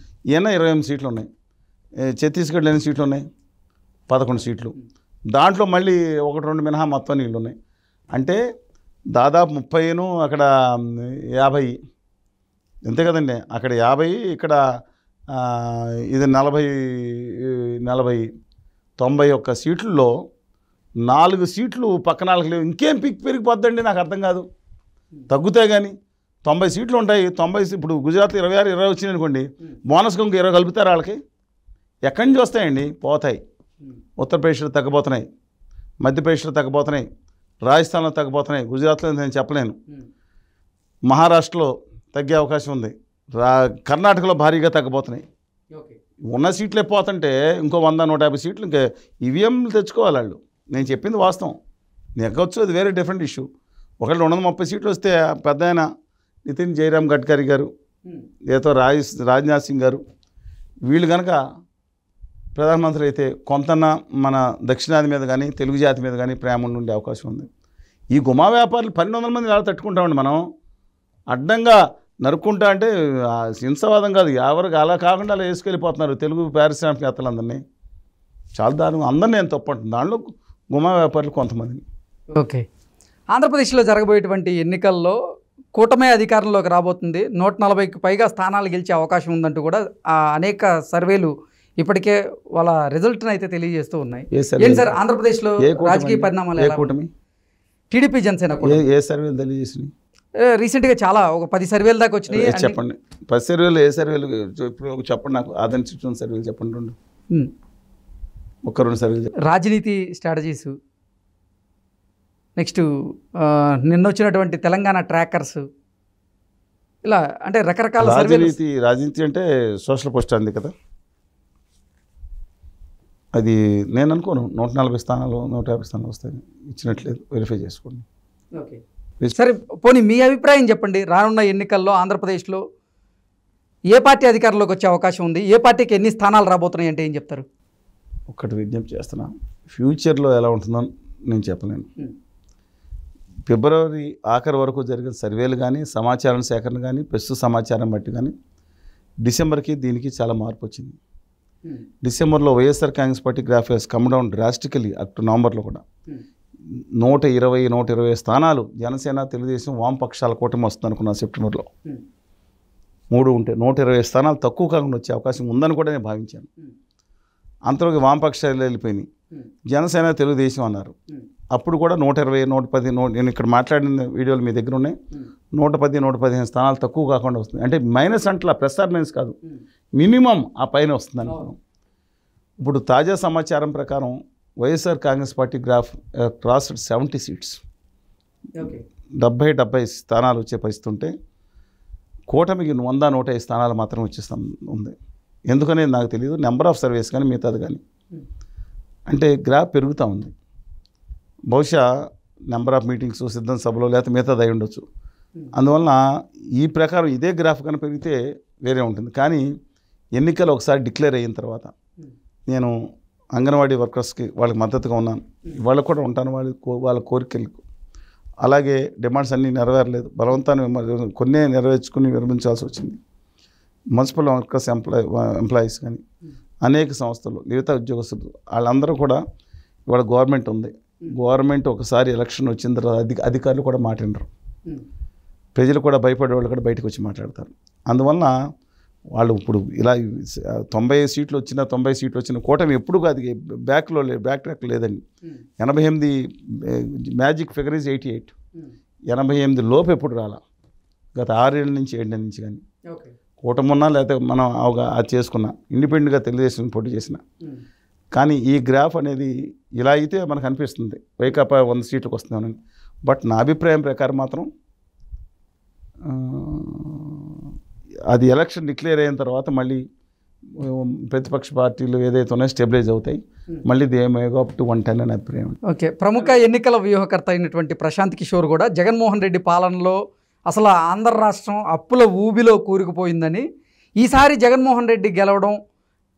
ఈయన 28 సీట్లు ఉన్నాయి. ఛత్తీస్గఢ్లో ఎన్ని సీట్లు ఉన్నాయి? 11 సీట్లు. దాంట్లో మళ్ళీ 1-2 మినహా మొత్తం నీళ్ళు ఉన్నాయి. అంటే దాదాపు 30, అక్కడ 50. అంతే కదండి. అక్కడ 50, ఇక్కడ ఇది 40, 91 సీట్లలో 4 సీట్లు పక్కన వాళ్ళకి లేవు. ఇంకేం పెరిగిపోద్దండి? నాకు అర్థం కాదు. తగ్గుతాయి కానీ 90 సీట్లు ఉంటాయి. 90 ఇప్పుడు గుజరాత్లో 26, 20 వచ్చినాయి అనుకోండి, బోనస్గా ఇంకో 20 కలుపుతారు వాళ్ళకి. ఎక్కడి నుంచి వస్తాయండి? పోతాయి. ఉత్తరప్రదేశ్లో తగ్గిపోతున్నాయి, మధ్యప్రదేశ్లో తగ్గిపోతున్నాయి, రాజస్థాన్లో తగ్గిపోతున్నాయి, గుజరాత్లో నేను చెప్పలేను, మహారాష్ట్రలో తగ్గే అవకాశం ఉంది, కర్ణాటకలో భారీగా తగ్గిపోతున్నాయి. ఉన్న సీట్లే పోతుంటే ఇంకో 100-150 సీట్లు ఇంకా ఈవీఎంలు తెచ్చుకోవాలి వాళ్ళు. నేను చెప్పింది వాస్తవం. నెగ్గొచ్చు, అది వేరే డిఫరెంట్ ఇష్యూ. ఒకళ్ళు 230 సీట్లు వస్తే పెద్ద ఆయన నితిన్ జయరామ్ గడ్కరీ గారు, ఏదో రాజ్నాథ్ సింగ్ గారు, వీళ్ళు కనుక ప్రధానమంత్రి అయితే కొంతన్నా మన దక్షిణాది మీద కానీ తెలుగు జాతి మీద కానీ ప్రేమ ఉండే అవకాశం ఉంది. ఈ గుమా వ్యాపారులు 1200 మంది ఎలా తట్టుకుంటామండి మనం? అడ్డంగా నరుక్కుంటా అంటే హింసవాదం కాదు, ఎవరికి అలా కాకుండా అలా వేసుకెళ్ళిపోతున్నారు తెలుగు పారిశ్రామికవేత్తలందరినీ. చాలా దారుణం. అందరినీ నేను తప్పంటుంది, దానిలో గుమా వ్యాపారులు కొంతమందిని. ఓకే. ఆంధ్రప్రదేశ్లో జరగబోయేటువంటి ఎన్నికల్లో కూటమి అధికారంలోకి రాబోతుంది. 140కి పైగా స్థానాలు గెలిచే అవకాశం ఉందంటూ కూడా అనేక సర్వేలు ఇప్పటికే వాళ్ళ రిజల్ట్ని అయితే తెలియజేస్తూ ఉన్నాయి. ఏంటి సార్ ఆంధ్రప్రదేశ్లో రాజకీయ పరిణామాలు? టీడీపీ జనసేన ఏ సర్వేలు తెలియజేసినాయి? రీసెంట్గా చాలా ఒక 10 సర్వేలు దాకా వచ్చినాయి. చెప్పండి 10 సర్వేలు. ఏ సర్వేలు ఇప్పుడు చెప్పండి నాకు. ఆదరించిన సర్వేలు చెప్పండి. 2 సర్వేలు. రాజనీతి స్ట్రాటజీస్, నెక్స్ట్ నిన్న వచ్చినటువంటి తెలంగాణ ట్రాకర్స్, ఇలా అంటే రకరకాల రాజనీతి అంటే సోషల్ పోస్ట్ అంది కదా. అది నేను అనుకోను 140 స్థానాలు 150 స్థానాలు వస్తాయి. ఇచ్చినట్లేదు, వెరిఫై చేసుకోండి. ఓకే సరే, పోనీ మీ అభిప్రాయం చెప్పండి. రానున్న ఎన్నికల్లో ఆంధ్రప్రదేశ్లో ఏ పార్టీ అధికారంలోకి వచ్చే అవకాశం ఉంది? ఏ పార్టీకి ఎన్ని స్థానాలు రాబోతున్నాయి అంటే ఏం చెప్తారు? ఒక్కటి విజ్ఞప్తి చేస్తున్నా, ఫ్యూచర్లో ఎలా ఉంటుందో నేను చెప్పలేను. ఫిబ్రవరి ఆఖరి వరకు జరిగిన సర్వేలు కానీ సమాచారం సేకరణ కానీ ప్రస్తుత సమాచారం బట్టి కానీ డిసెంబర్కి దీనికి చాలా మార్పు వచ్చింది. డిసెంబర్లో YSR Congress party graph has come down drastically. అటు నవంబర్లో కూడా 120 స్థానాలు జనసేన తెలుగుదేశం వామపక్షాల కూటమి వస్తుంది అనుకున్నాను. సెప్టెంబర్లో 3 ఉంటే 120 స్థానాలు తక్కువ కాకుండా వచ్చే అవకాశం ఉందని కూడా నేను భావించాను. అంతలోకి వామపక్షాలు వెళ్ళిపోయినాయి. జనసేన తెలుగుదేశం అన్నారు. అప్పుడు కూడా 120, 110 నేను ఇక్కడ మాట్లాడిన వీడియోలు మీ దగ్గర ఉన్నాయి. 110, 115 స్థానాలు తక్కువ కాకుండా వస్తుంది. అంటే మైనస్ అంటలా, ప్లస్ ఆర్ మైనస్ కాదు, మినిమం ఆ పైన వస్తుంది అనుకున్నాం. ఇప్పుడు తాజా సమాచారం ప్రకారం YSR Congress party graph cross 70 seats, 70 స్థానాలు వచ్చే పరిస్థితి ఉంటే కూటమికి 100, 105 స్థానాలు మాత్రం వచ్చేస్తాం ఉంది. ఎందుకనేది నాకు తెలియదు, నెంబర్ ఆఫ్ సర్వేస్ కానీ మిగతాది కానీ. అంటే గ్రాఫ్ పెరుగుతూ ఉంది. బహుశా నెంబర్ ఆఫ్ మీటింగ్స్, సిద్ధం సభలో లేకపోతే మిగతాది అయి ఉండొచ్చు. అందువలన ఈ ప్రకారం ఇదే గ్రాఫ్ కనుక పెరిగితే వేరే ఉంటుంది. కానీ ఎన్నికలు ఒకసారి డిక్లేర్ అయిన తర్వాత నేను అంగన్వాడీ వర్కర్స్కి వాళ్ళకి మద్దతుగా ఉన్నాను, వాళ్ళకు కూడా ఉంటాను. వాళ్ళ కోరికలకు అలాగే డిమాండ్స్ అన్నీ నెరవేరలేదు, బలవంతాన్ని కొన్నే నెరవేర్చుకుని విరమించాల్సి వచ్చింది. మున్సిపల్ వర్కర్స్ ఎంప్లాయీస్ కానీ అనేక సంస్థలు, మిగతా ఉద్యోగస్తులు వాళ్ళందరూ కూడా ఇవాళ గవర్నమెంట్ ఉంది. గవర్నమెంట్ ఒకసారి ఎలక్షన్ వచ్చిన తర్వాత అధికారులు కూడా మాట్లాడరు, ప్రజలు కూడా భయపడే వాళ్ళు కూడా బయటకు వచ్చి మాట్లాడతారు. అందువలన వాళ్ళు ఇప్పుడు ఇలా 90 సీట్లు వచ్చిన కూటమి ఎప్పుడు కాదు, బ్యాక్ ట్రాక్ లేదండి. 88 మ్యాజిక్ ఫిగర్ ఈజ్ 88. 88 లోపు ఎప్పుడు రాలా, గత 6 ఏళ్ళ నుంచి 7 ఏళ్ళ నుంచి. కానీ కూటమి ఉన్నా లేకపోతే మనం అది చేసుకున్నా, ఇండిపెండెంట్గా తెలుగుదేశం పోటీ చేసిన. కానీ ఈ గ్రాఫ్ అనేది ఇలా అయితే మనకు అనిపిస్తుంది వైకాపా 100 సీట్లకు వస్తుందని. బట్ నా అభిప్రాయం ప్రకారం మాత్రం అది ఎలక్షన్ డిక్లేర్ అయిన తర్వాత మళ్ళీ ప్రతిపక్ష పార్టీలు ఏదైతే ఉన్నాయో స్టెబిలైజ్ అవుతాయి. మళ్ళీ they may go up to 110 అని అభిప్రాయం. ఓకే, ప్రముఖ ఎన్నికల వ్యూహకర్త అయినటువంటి ప్రశాంత్ కిషోర్ కూడా జగన్మోహన్ రెడ్డి పాలనలో అసలు ఆంధ్ర రాష్ట్రం అప్పుల ఊబిలో కూరుకుపోయిందని, ఈసారి జగన్మోహన్ రెడ్డి గెలవడం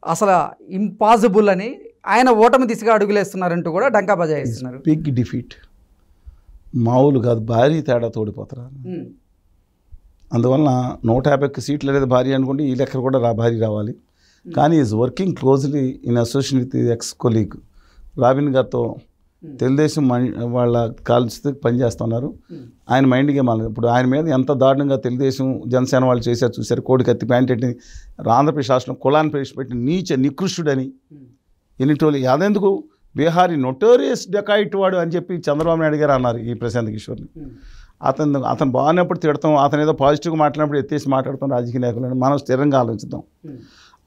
అసలు ఇంపాసిబుల్ అని ఆయన ఓటమి దిశగా అడుగులేస్తున్నారంటూ కూడా డంకా బజాయిస్తున్నారు. బిగ్ డిఫీట్, మామూలు కాదు, భారీ తేడా తోడిపోతారు. అందువలన 150 సీట్లు అనేది భారీ అనుకుంటే ఈ లెక్క కూడా భారీ రావాలి. కానీ is working closely in association with X colleague robin గారితో తెలుగుదేశం వాళ్ళ కాల్స్తో పనిచేస్తున్నారు. ఆయన మైండ్ గేమ్ అలా. ఇప్పుడు ఆయన మీద ఎంత దారుణంగా తెలుగుదేశం జనసేన వాళ్ళు చేశారు చూశారు. కోడికత్తి ప్యాంటెట్ని ఆంధ్రప్రదేశ్ రాష్ట్రం కులాన్ని ప్రవేశపెట్టి నీచ నికృష్టుడని ఎన్నిటోళ్ళు. అదెందుకు బీహారీ నొటోరియస్ డెకాయిట్ వాడు అని చెప్పి చంద్రబాబు నాయుడు గారు అన్నారు ఈ ప్రశాంత్ కిషోర్ని. అతను బాగున్నప్పుడు తిడతాం, అతను ఏదో పాజిటివ్గా మాట్లాడినప్పుడు ఎత్తేసి మాట్లాడతాం రాజకీయ నాయకులను. మనం స్థిరంగా ఆలోచిద్దాం.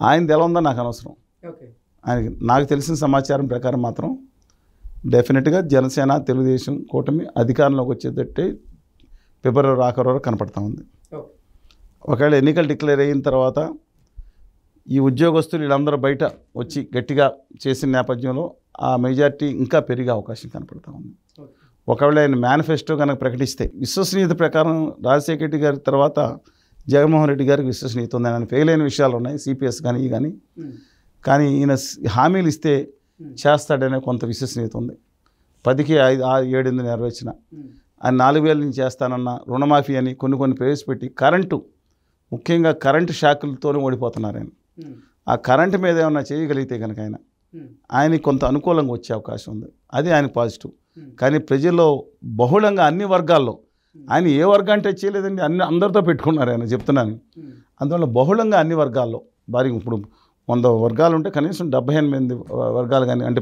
ఆయనది ఎలా ఉందో నాకు అనవసరం. ఆయనకి నాకు తెలిసిన సమాచారం ప్రకారం మాత్రం డెఫినెట్గా జనసేన తెలుగుదేశం కూటమి అధికారంలోకి వచ్చేటట్టే ఫిబ్రవరి ఆఖరి వరకు కనపడతా ఉంది. ఒకవేళ ఎన్నికలు డిక్లేర్ అయిన తర్వాత ఈ ఉద్యోగస్తులు వీళ్ళందరూ బయట వచ్చి గట్టిగా చేసిన నేపథ్యంలో ఆ మెజార్టీ ఇంకా పెరిగే అవకాశం కనపడతా ఉంది. ఒకవేళ ఆయన మేనిఫెస్టో కనుక ప్రకటిస్తే, విశ్వసనీయత ప్రకారం రాజశేఖర రెడ్డి గారి తర్వాత జగన్మోహన్ రెడ్డి గారికి విశ్వసనీయత ఉంది. ఆయన ఫెయిల్ అయిన విషయాలు ఉన్నాయి, సిపిఎస్ కానీ ఈ కానీ ఈయన హామీలు ఇస్తే చేస్తాడనే కొంత విశ్వసనీయత ఉంది. 10కి 5, 6, 7 నెరవేర్చిన ఆయన 4,000 నుంచి చేస్తానన్న రుణమాఫీ అని కొన్ని ప్రవేశపెట్టి కరెంటు, ముఖ్యంగా కరెంటు షాకులతోనే ఓడిపోతున్నారు ఆయన. ఆ కరెంటు మీద ఏమన్నా చేయగలిగితే కనుక ఆయనకి కొంత అనుకూలంగా వచ్చే అవకాశం ఉంది. అది ఆయన పాజిటివ్. కానీ ప్రజల్లో బహుళంగా అన్ని వర్గాల్లో ఆయన ఏ వర్గం అంటే చేయలేదండి, అందరితో పెట్టుకున్నారు ఆయన, చెప్తున్నాను. అందువల్ల బహుళంగా అన్ని వర్గాల్లో భారీ, ఇప్పుడు 100 వర్గాలు ఉంటే కనీసం 78 వర్గాలు కానీ, అంటే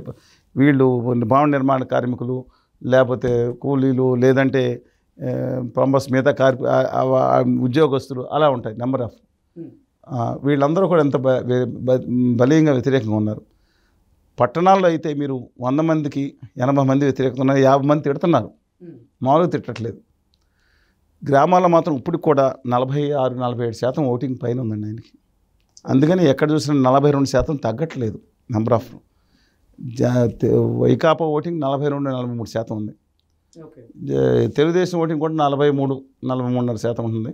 వీళ్ళు భవన నిర్మాణ కార్మికులు, లేకపోతే కూలీలు, లేదంటే ప్లంబర్స్, మిగతా ఉద్యోగస్తులు అలా ఉంటాయి నెంబర్ ఆఫ్. వీళ్ళందరూ కూడా ఎంత బలీయంగా వ్యతిరేకంగా ఉన్నారు. పట్టణాల్లో అయితే మీరు 100 మందికి 80 మంది వ్యతిరేకంగా ఉన్నారు, 50 మంది తిడుతున్నారు, మామూలుగా తిట్టట్లేదు. గ్రామాల్లో మాత్రం ఇప్పుడు కూడా 46-47% ఓటింగ్ పైన ఉందండి ఆయనకి. అందుకని ఎక్కడ చూసినా 42% తగ్గట్లేదు నెంబర్ ఆఫ్. వైకాపా ఓటింగ్ 42-43% ఉంది. తెలుగుదేశం ఓటింగ్ కూడా 43-43.5% ఉంటుంది.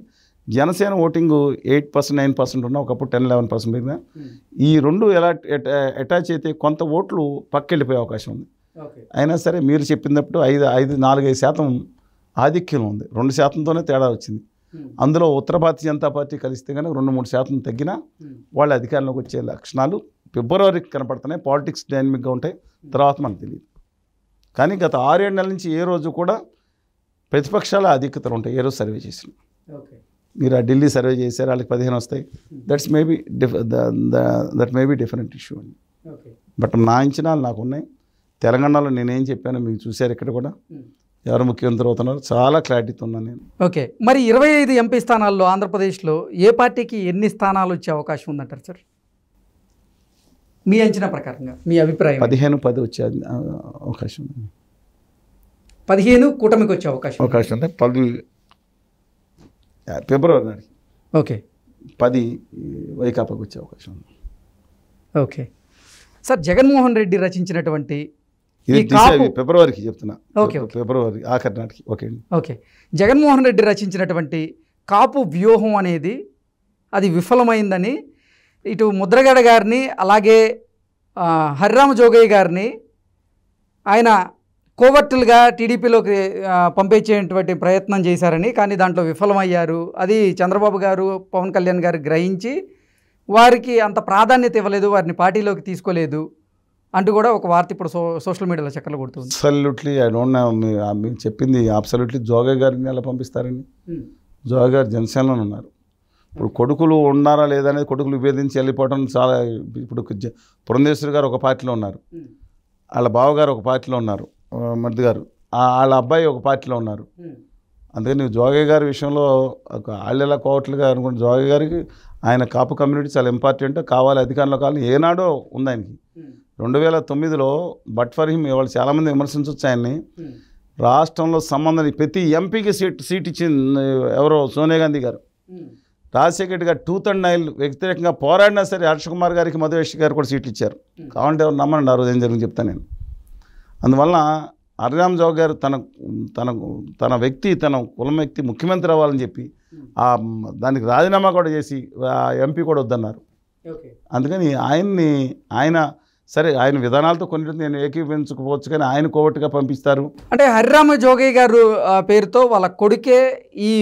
జనసేన ఓటింగ్ 8%, 9% ఉన్నా ఒకప్పుడు 10-11% పెరిగినా ఈ రెండు ఎలా అటాచ్ అయితే కొంత ఓట్లు పక్కెళ్ళిపోయే అవకాశం ఉంది. అయినా సరే మీరు చెప్పినప్పుడు 4-5% ఆధిక్యం ఉంది. 2%తోనే తేడా వచ్చింది. అందులో ఉత్తర భారతీయ జనతా పార్టీ కలిస్తే కనుక 2-3% తగ్గినా వాళ్ళ అధికారంలోకి వచ్చే లక్షణాలు ఫిబ్రవరికి కనపడుతున్నాయి. పాలిటిక్స్ డైనమిక్గా ఉంటాయి, తర్వాత మనకు తెలియదు. కానీ గత 6-7 నెలల నుంచి ఏ రోజు కూడా ప్రతిపక్షాల అధికతలు ఉంటాయి. ఏ రోజు సర్వే చేసిన మీరు ఆ ఢిల్లీ సర్వే చేశారు, వాళ్ళకి 15 వస్తాయి. That may be different issue అండి. బట్ నా అంచనాలు నాకు ఉన్నాయి. తెలంగాణలో నేనేం చెప్పానో మీకు చూశారు, ఇక్కడ కూడా ఎవరు ముఖ్యమంత్రి అవుతున్నారు చాలా క్లారిటీతో ఉన్నాను నేను. ఓకే, మరి 25 ఎంపీ స్థానాల్లో ఆంధ్రప్రదేశ్లో ఏ పార్టీకి ఎన్ని స్థానాలు వచ్చే అవకాశం ఉందంటారు సార్? మీ అంచనా ప్రకారంగా మీ అభిప్రాయం? 15-10 వచ్చే అవకాశం ఉంది. 15 కూటమికి వచ్చే అవకాశం అంటే 10 ఫిబ్రవరి నాటికి, ఓకే 10 వైకాపాకి వచ్చే అవకాశం ఉంది. ఓకే సార్, జగన్మోహన్ రెడ్డి రచించినటువంటి ఇది ఫిబ్రవరికి చెప్తున్నా, ఫిబ్రవరి ఆఖరి నాటికి. ఓకే అండి. ఓకే, జగన్మోహన్ రెడ్డి రచించినటువంటి కాపు వ్యూహం అనేది అది విఫలమైందని ఇటు ముద్రగడ గారిని అలాగే హరిరామ జోగయ్య గారిని ఆయన కోవర్టులుగా టీడీపీలోకి పంపించేటువంటి ప్రయత్నం చేశారని, కానీ దాంట్లో విఫలమయ్యారు. అది చంద్రబాబు గారు పవన్ కళ్యాణ్ గారు గ్రహించి వారికి అంత ప్రాధాన్యత ఇవ్వలేదు, వారిని పార్టీలోకి తీసుకోలేదు అంటూ కూడా ఒక వార్త ఇప్పుడు సోషల్ మీడియాలో చక్కర్లు కొడుతుంది. అబ్సల్యూట్లీ ఐ డోంట్ నో, మీరు చెప్పింది అబ్సల్యూట్లీ. జోగయ్య గారిని ఎలా పంపిస్తారండి? జోగయ్య గారు జనసేనలో ఉన్నారు. ఇప్పుడు కొడుకులు ఉన్నారా లేదా అనేది కొడుకులు విభేదించి వెళ్ళిపోవడం చాలా. ఇప్పుడు పురంధేశ్వరి గారు ఒక పార్టీలో ఉన్నారు, వాళ్ళ బావగారు ఒక పార్టీలో ఉన్నారు, మర్ది గారు వాళ్ళ అబ్బాయి ఒక పార్టీలో ఉన్నారు. అందుకని జోగయ్య గారి విషయంలో వాళ్ళు ఎలా కోవట్లుగా అనుకుంటే, జోగయ్య గారికి ఆయన కాపు కమ్యూనిటీ చాలా ఇంపార్టెంట్, కావాలి అధికారంలో కావాలి ఏనాడో ఉంది ఆయనకి. 2009లో బట్ ఫర్ హిమ్ వాళ్ళు చాలామంది విమర్శించవచ్చు ఆయన్ని. రాష్ట్రంలో సంబంధం ప్రతి ఎంపీకి సీట్ ఇచ్చింది ఎవరో సోనియా గాంధీ గారు. రాజశేఖర్ గారు 2009 వ్యతిరేకంగా పోరాడినా సరే హర్ష కుమార్ గారికి మధువేష్ గారు కూడా సీట్లు ఇచ్చారు. కావాలంటే ఎవరు నమ్మండి, ఆ రోజు ఏం జరిగింది చెప్తాను నేను. అందువల్ల హరిరామ జోగయ్య గారు తన వ్యక్తి, తన కులం వ్యక్తి ముఖ్యమంత్రి అవ్వాలని చెప్పి దానికి రాజీనామా కూడా చేసి ఎంపీ కూడా వద్దన్నారు. అందుకని ఆయన సరే ఆయన విధానాలతో కొన్ని నేను ఏకీభవించకపోవచ్చు, కానీ ఆయన కోవట్టుగా పంపిస్తారు. అంటే హరిరామ జోగయ్య గారు పేరుతో వాళ్ళ కొడుకే ఈ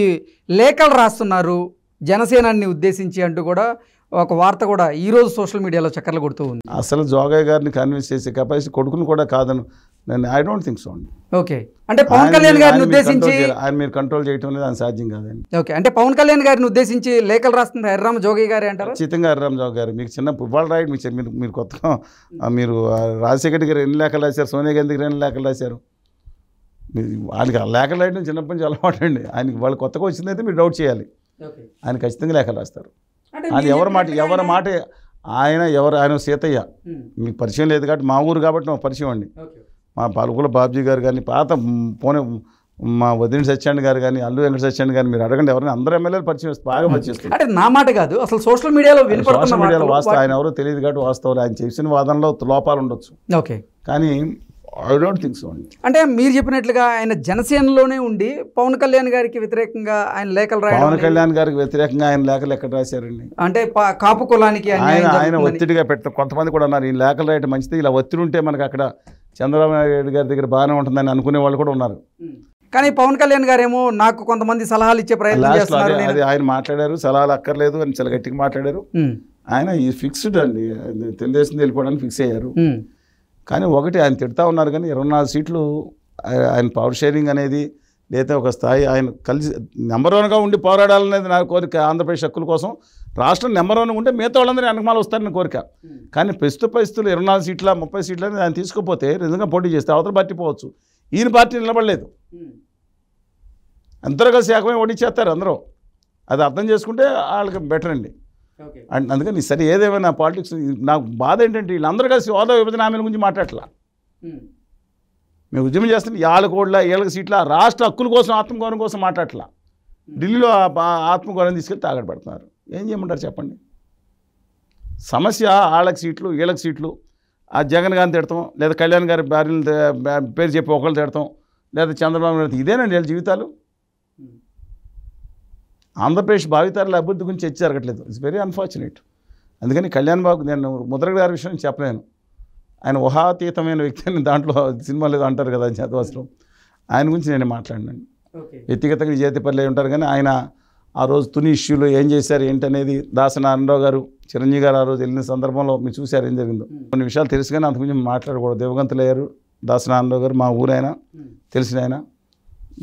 లేఖలు రాస్తున్నారు జనసేనాన్ని ఉద్దేశించి అంటూ కూడా ఒక వార్త కూడా ఈరోజు సోషల్ మీడియాలో చక్కర్లు కొడుతూ ఉంది. అసలు జోగయ్య గారిని కన్విన్స్ చేసే కెపాసిటీ కొడుకుని కూడా కాదని నేను ఐ డోంట్ థింక్ సో అండి. ఓకే, అంటే పవన్ కళ్యాణ్ గారిని ఉద్దేశించి ఆయన మీరు కంట్రోల్ చేయడం అనేది ఆయన సాధ్యం కాదండి. ఓకే, అంటే పవన్ కళ్యాణ్ గారిని ఉద్దేశించి లేఖలు రాస్తుంది హరిరామ జోగయ్య గారు అంటారు. ఖచ్చితంగా హరిరామ జోగయ్య గారు మీకు చిన్న ఇవాళ రాయట్ మీరు కొత్తగా మీరు రాజశేఖర్ గారు ఎన్ని లేఖలు రాశారు, సోనియా గాంధీ గారు ఎన్ని లేఖలు రాశారు. వాళ్ళకి ఆ లేఖలు రాయడం చిన్నప్పటి నుంచి అలవాటు అండి. ఆయనకి వాళ్ళు కొత్తగా వచ్చిందైతే మీరు డౌట్ చేయాలి. ఆయన ఖచ్చితంగా లేఖలు రాస్తారు. ఆయన ఎవరి మాట ఆయన సీతయ్య మీకు పరిచయం లేదు కాబట్టి, మా ఊరు కాబట్టి నాకు పరిచయం అండి. మా పాలకుల బాబ్జీ గారు కానీ, పాత పోనీ మా వదిన సత్యాన్ని గారు కానీ, అల్లు వెంకట సత్యాన్ని కానీ మీరు అడగండి, ఎవరైనా అందరూ ఎమ్మెల్యేలు పరిచయం బాగా పరిచయం. అంటే నా మాట కాదు, అసలు సోషల్ మీడియాలో వాస్తవం ఆయన ఎవరో తెలియదు కాబట్టి వాస్తవాలు ఆయన చేసిన వాదనలో లోపాలు ఉండొచ్చు. ఓకే, కానీ ఐ డోంట్ థింక్ సో అండి. అంటే మీరు చెప్పినట్లుగా ఆయన జనసేనలోనే ఉండి పవన్ కళ్యాణ్ గారికి వ్యతిరేకంగా ఆయన లేఖలు రాయడం, పవన్ కళ్యాణ్ గారికి వ్యతిరేకంగా ఆయన లేఖలు ఎక్కడ రాశారండి? అంటే కాపు కులానికి ఆయన ఒత్తిడిగా పెడతారు. కొంతమంది కూడా ఉన్నారు ఈ లేఖలు రాయటం మంచిది, ఇలా ఒత్తిడి ఉంటే మనకి అక్కడ చంద్రబాబు నాయుడు గారి దగ్గర బాగానే ఉంటుందని అనుకునే వాళ్ళు కూడా ఉన్నారు. కానీ పవన్ కళ్యాణ్ గారేమో నాకు కొంతమంది సలహాలు ఇచ్చే ప్రయత్నం చేస్తున్నారు. అది ఆయన మాట్లాడారు, సలహాలు అక్కర్లేదు అని చాలా గట్టిగా మాట్లాడారు. ఆయన ఈ ఫిక్స్డ్ అండి, తెలుగుదేశం వెళ్ళిపోవడానికి ఫిక్స్ అయ్యారు. కానీ ఒకటి ఆయన తిడతా ఉన్నారు, కానీ 24 సీట్లు ఆయన పవర్ షేరింగ్ అనేది లేదా ఒక స్థాయి ఆయన కలిసి నెంబర్ 1గా ఉండి పోరాడాలనేది నా కోరిక. ఆంధ్రప్రదేశ్ హక్కుల కోసం రాష్ట్రం నెంబర్ 1గా ఉంటే మిగతా వాళ్ళందరూ వెనకమాల వస్తారని కోరిక. కానీ ప్రస్తుత పరిస్థితులు 24 సీట్ల 30 సీట్ల అనేది ఆయన తీసుకోపోతే నిజంగా పోటీ చేస్తే అవతల పార్టీ పోవచ్చు. ఈయన పార్టీ నిలబడలేదు, అందరూ కలిసి ఏకమే ఓడించేస్తారు అందరూ. అది అర్థం చేసుకుంటే వాళ్ళకి బెటర్ అండి. అందుకని సరే ఏదేమైనా పాలిటిక్స్ నాకు బాధ ఏంటంటే వీళ్ళందరూ కలిసి హోదా విభజన హామీల గురించి మాట్లాడట్లా. మేము ఉద్యమం చేస్తుంటే ఏళ్ళకి సీట్ల రాష్ట్ర హక్కుల కోసం ఆత్మగౌరవం కోసం మాట్లాడట్లా. ఢిల్లీలో ఆత్మగౌరవం తీసుకెళ్ళి తాగడ పెడుతున్నారు. ఏం చేయమంటారు చెప్పండి? సమస్య వాళ్ళకి సీట్లు వీళ్ళకి సీట్లు, ఆ జగన్ గారిని తిడతాం, లేదా కళ్యాణ్ గారి భార్యలు పేరు చెప్పి ఒకళ్ళు తిడతాం, లేదా చంద్రబాబు నాయుడు, ఇదేనండి వీళ్ళ జీవితాలు. ఆంధ్రప్రదేశ్ భావితరాల అభివృద్ధి గురించి చర్చ జరగట్లేదు. It's very unfortunate. అందుకని కళ్యాణ్ బాబు నేను ముద్రగడ గారి విషయం చెప్పలేను. ఆయన ఊహాతీతమైన వ్యక్తి అని దాంట్లో సినిమాలు ఏదో అంటారు కదా చేతవాసరం, ఆయన గురించి నేను మాట్లాడినాను. వ్యక్తిగతంగా విజేతపల్లి ఉంటారు, కానీ ఆయన ఆ రోజు తుని ఇష్యూలో ఏం చేశారు ఏంటనేది దాసనారాయణరావు గారు, చిరంజీవి గారు ఆ రోజు వెళ్ళిన సందర్భంలో మీరు చూశారు ఏం జరిగిందో. కొన్ని విషయాలు తెలుసు కానీ అంతకుమించి మాట్లాడకూడదు. దేవగంతులు అయ్యారు దాసనారాయణరావు గారు, మా ఊరైనా తెలిసిన ఆయన,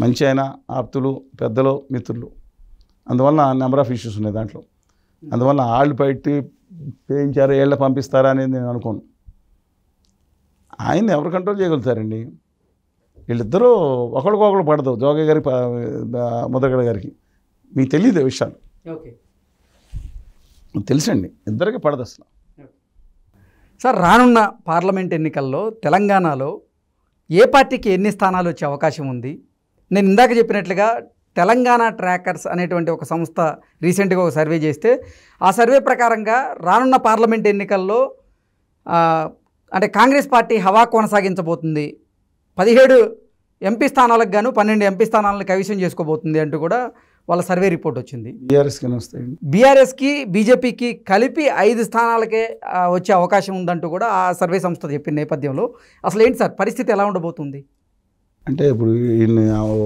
మంచి ఆయన, ఆప్తులు, పెద్దలు, మిత్రులు. అందువల్ల నెంబర్ ఆఫ్ ఇష్యూస్ ఉన్నాయి దాంట్లో. అందువల్ల వాళ్ళు బయట చేయించారు ఏళ్ళ పంపిస్తారా అనేది నేను అనుకోను. ఆయన్ని ఎవరు కంట్రోల్ చేయగలుగుతారండి? వీళ్ళిద్దరూ ఒకరికొకరు పడదు. జోగయ్య గారి ముద్రగడ గారికి మీకు తెలియదు విషయాలు. ఓకే తెలుసండి, ఇద్దరికి పడదు అసలు. సార్, రానున్న పార్లమెంట్ ఎన్నికల్లో తెలంగాణలో ఏ పార్టీకి ఎన్ని స్థానాలు వచ్చే అవకాశం ఉంది? నేను ఇందాక చెప్పినట్లుగా తెలంగాణ ట్రాకర్స్ అనేటువంటి ఒక సంస్థ రీసెంట్గా ఒక సర్వే చేస్తే ఆ సర్వే ప్రకారంగా రానున్న పార్లమెంట్ ఎన్నికల్లో అంటే కాంగ్రెస్ పార్టీ హవా కొనసాగించబోతుంది. 17 ఎంపీ స్థానాలకు గాను 12 ఎంపీ స్థానాలను కైవసం చేసుకోబోతుంది అంటూ కూడా వాళ్ళ సర్వే రిపోర్ట్ వచ్చింది. బీఆర్ఎస్కి బీజేపీకి కలిపి 5 స్థానాలకే వచ్చే అవకాశం ఉందంటూ కూడా ఆ సర్వే సంస్థ చెప్పిన నేపథ్యంలో అసలు ఏంటి సార్ పరిస్థితి ఎలా ఉండబోతుంది? అంటే ఇప్పుడు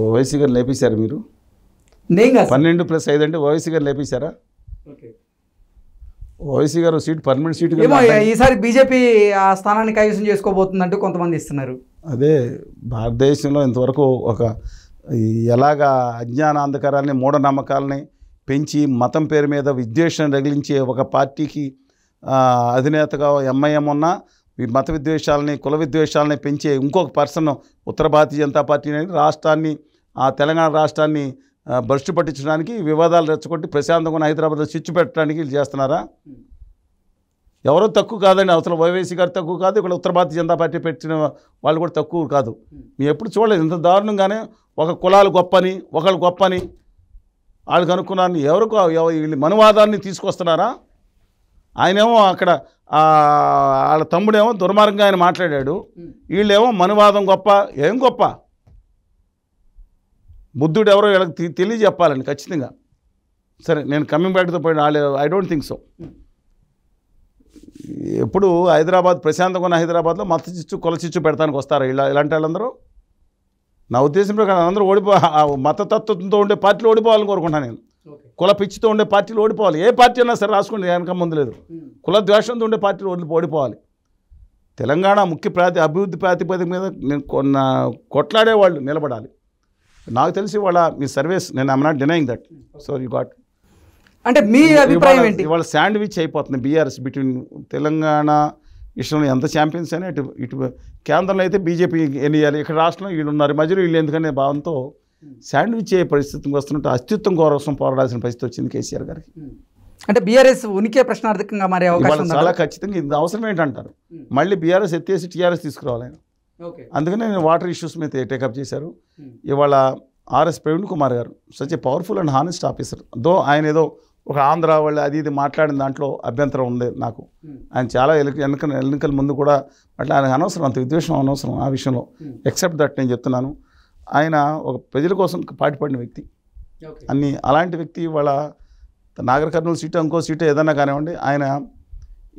ఓవైసీ గారు లేపేశారు మీరు? నేను 12+5 అంటే ఓవైసీ గారు లేపేశారా? ఓవైసీ గారు సీట్ పర్మనెంట్ సీట్ ఈసారి బీజేపీ ఆ స్థానాన్ని కైవసం చేసుకోబోతుందంటూ కొంతమంది ఇస్తున్నారు. అదే భారతదేశంలో ఇంతవరకు ఒక ఎలాగా అజ్ఞాన అంధకారాన్ని మూఢనమ్మకాలని పెంచి మతం పేరు మీద విద్వేషం రగిలించే ఒక పార్టీకి అధినేతగా ఎంఐఎం ఉన్న ఈ మత విద్వేషాలని కుల విద్వేషాలని పెంచే ఇంకొక పర్సన్ ఉత్తర భారతీయ జనతా పార్టీ రాష్ట్రాన్ని తెలంగాణ రాష్ట్రాన్ని భ్రష్టు పట్టించడానికి వివాదాలు రెచ్చగొట్టి ప్రశాంతంగా ఉన్న హైదరాబాద్లో చిచ్చు పెట్టడానికి వీళ్ళు చేస్తున్నారా? ఎవరో తక్కువ కాదండి, అవసరం ఓవైసీ గారు తక్కువ కాదు, ఇక్కడ ఉత్తర భారతీయ జనతా పార్టీ పెట్టిన వాళ్ళు కూడా తక్కువ కాదు. మేము ఎప్పుడు చూడలేదు ఇంత దారుణంగానే. ఒక కులాలు గొప్పని ఒకళ్ళు గొప్పని వాళ్ళు కనుక్కున్నారని వీళ్ళు మనువాదాన్ని తీసుకొస్తున్నారా? ఆయనేమో అక్కడ వాళ్ళ తమ్ముడేమో దుర్మార్గంగా ఆయన మాట్లాడాడు, వీళ్ళేమో మనువాదం గొప్ప. ఏం గొప్ప? బుద్ధుడు ఎవరో వీళ్ళకి తెలియజెప్పాలండి ఖచ్చితంగా. సరే, నేను coming back to the point, I don't think so. ఎప్పుడు హైదరాబాద్ ప్రశాంతంగా ఉన్న హైదరాబాద్లో మత చిచ్చు కుల చిచ్చు పెడతానికి వస్తారు ఇలాంటి వాళ్ళందరూ? నా ఉద్దేశం ప్రకారం అందరూ మతతత్వంతో ఉండే పార్టీలు ఓడిపోవాలని కోరుకుంటాను నేను. కుల పిచ్చితో ఉండే పార్టీలు ఓడిపోవాలి. ఏ పార్టీ అయినా సరే రాసుకోండి, వెనక ముందు లేదు. కుల ద్వేషంతో ఉండే పార్టీలు ఓడిపోవాలి. తెలంగాణ ముఖ్య అభివృద్ధి ప్రాతిపదిక మీద నేను కొట్లాడేవాళ్ళు నిలబడాలి. నాకు తెలిసి వాళ్ళ మీ సర్వీస్, నేను I'm not denying that. So you got అంటే మీ అభిప్రాయం ఏంటి? ఇవాళ శాండ్విచ్ అయిపోతుంది బీఆర్ఎస్ బిట్వీన్ తెలంగాణ విషయంలో. ఎంత ఛాంపియన్స్ అయినా ఇటు కేంద్రంలో అయితే బీజేపీ ఎన్నియాలి, ఇక్కడ రాష్ట్రంలో వీళ్ళు ఉన్నారు, మధ్యలో వీళ్ళు ఎందుకనే భావంతో శాండ్విచ్ అయ్యే పరిస్థితికి వస్తున్నట్టు అస్తిత్వం కోసం పోరాడాల్సిన పరిస్థితి వచ్చింది కేసీఆర్ గారికి. అంటే బీఆర్ఎస్ ఉనికి ప్రశ్నార్థకంగా మారే అవకాశం చాలా ఖచ్చితంగా. ఇది అవసరం ఏంటంటారు? మళ్ళీ బీఆర్ఎస్ ఎత్తేసి టీఆర్ఎస్ తీసుకురావాలి. అందుకనే నేను వాటర్ ఇష్యూస్ మీద టేకప్ చేశారు. ఇవాళ ఆర్ఎస్ ప్రవీణ్ కుమార్ గారు such a powerful and honest officer. ఆయన ఏదో ఒక ఆంధ్ర వాళ్ళు అది ఇది మాట్లాడిన దాంట్లో అభ్యంతరం ఉంది నాకు. ఆయన చాలా ఎన్నికల ముందు కూడా అట్లా ఆయన అనవసరం, అంత విద్వేషం అనవసరం ఆ విషయంలో. ఎక్సెప్ట్ దట్ నేను చెప్తున్నాను, ఆయన ఒక ప్రజల కోసం పాటుపడిన వ్యక్తి. అలాంటి వ్యక్తి ఇవాళ నాగర్ కర్నూలు సీటు ఇంకో సీటు ఏదన్నా కానివ్వండి, ఆయన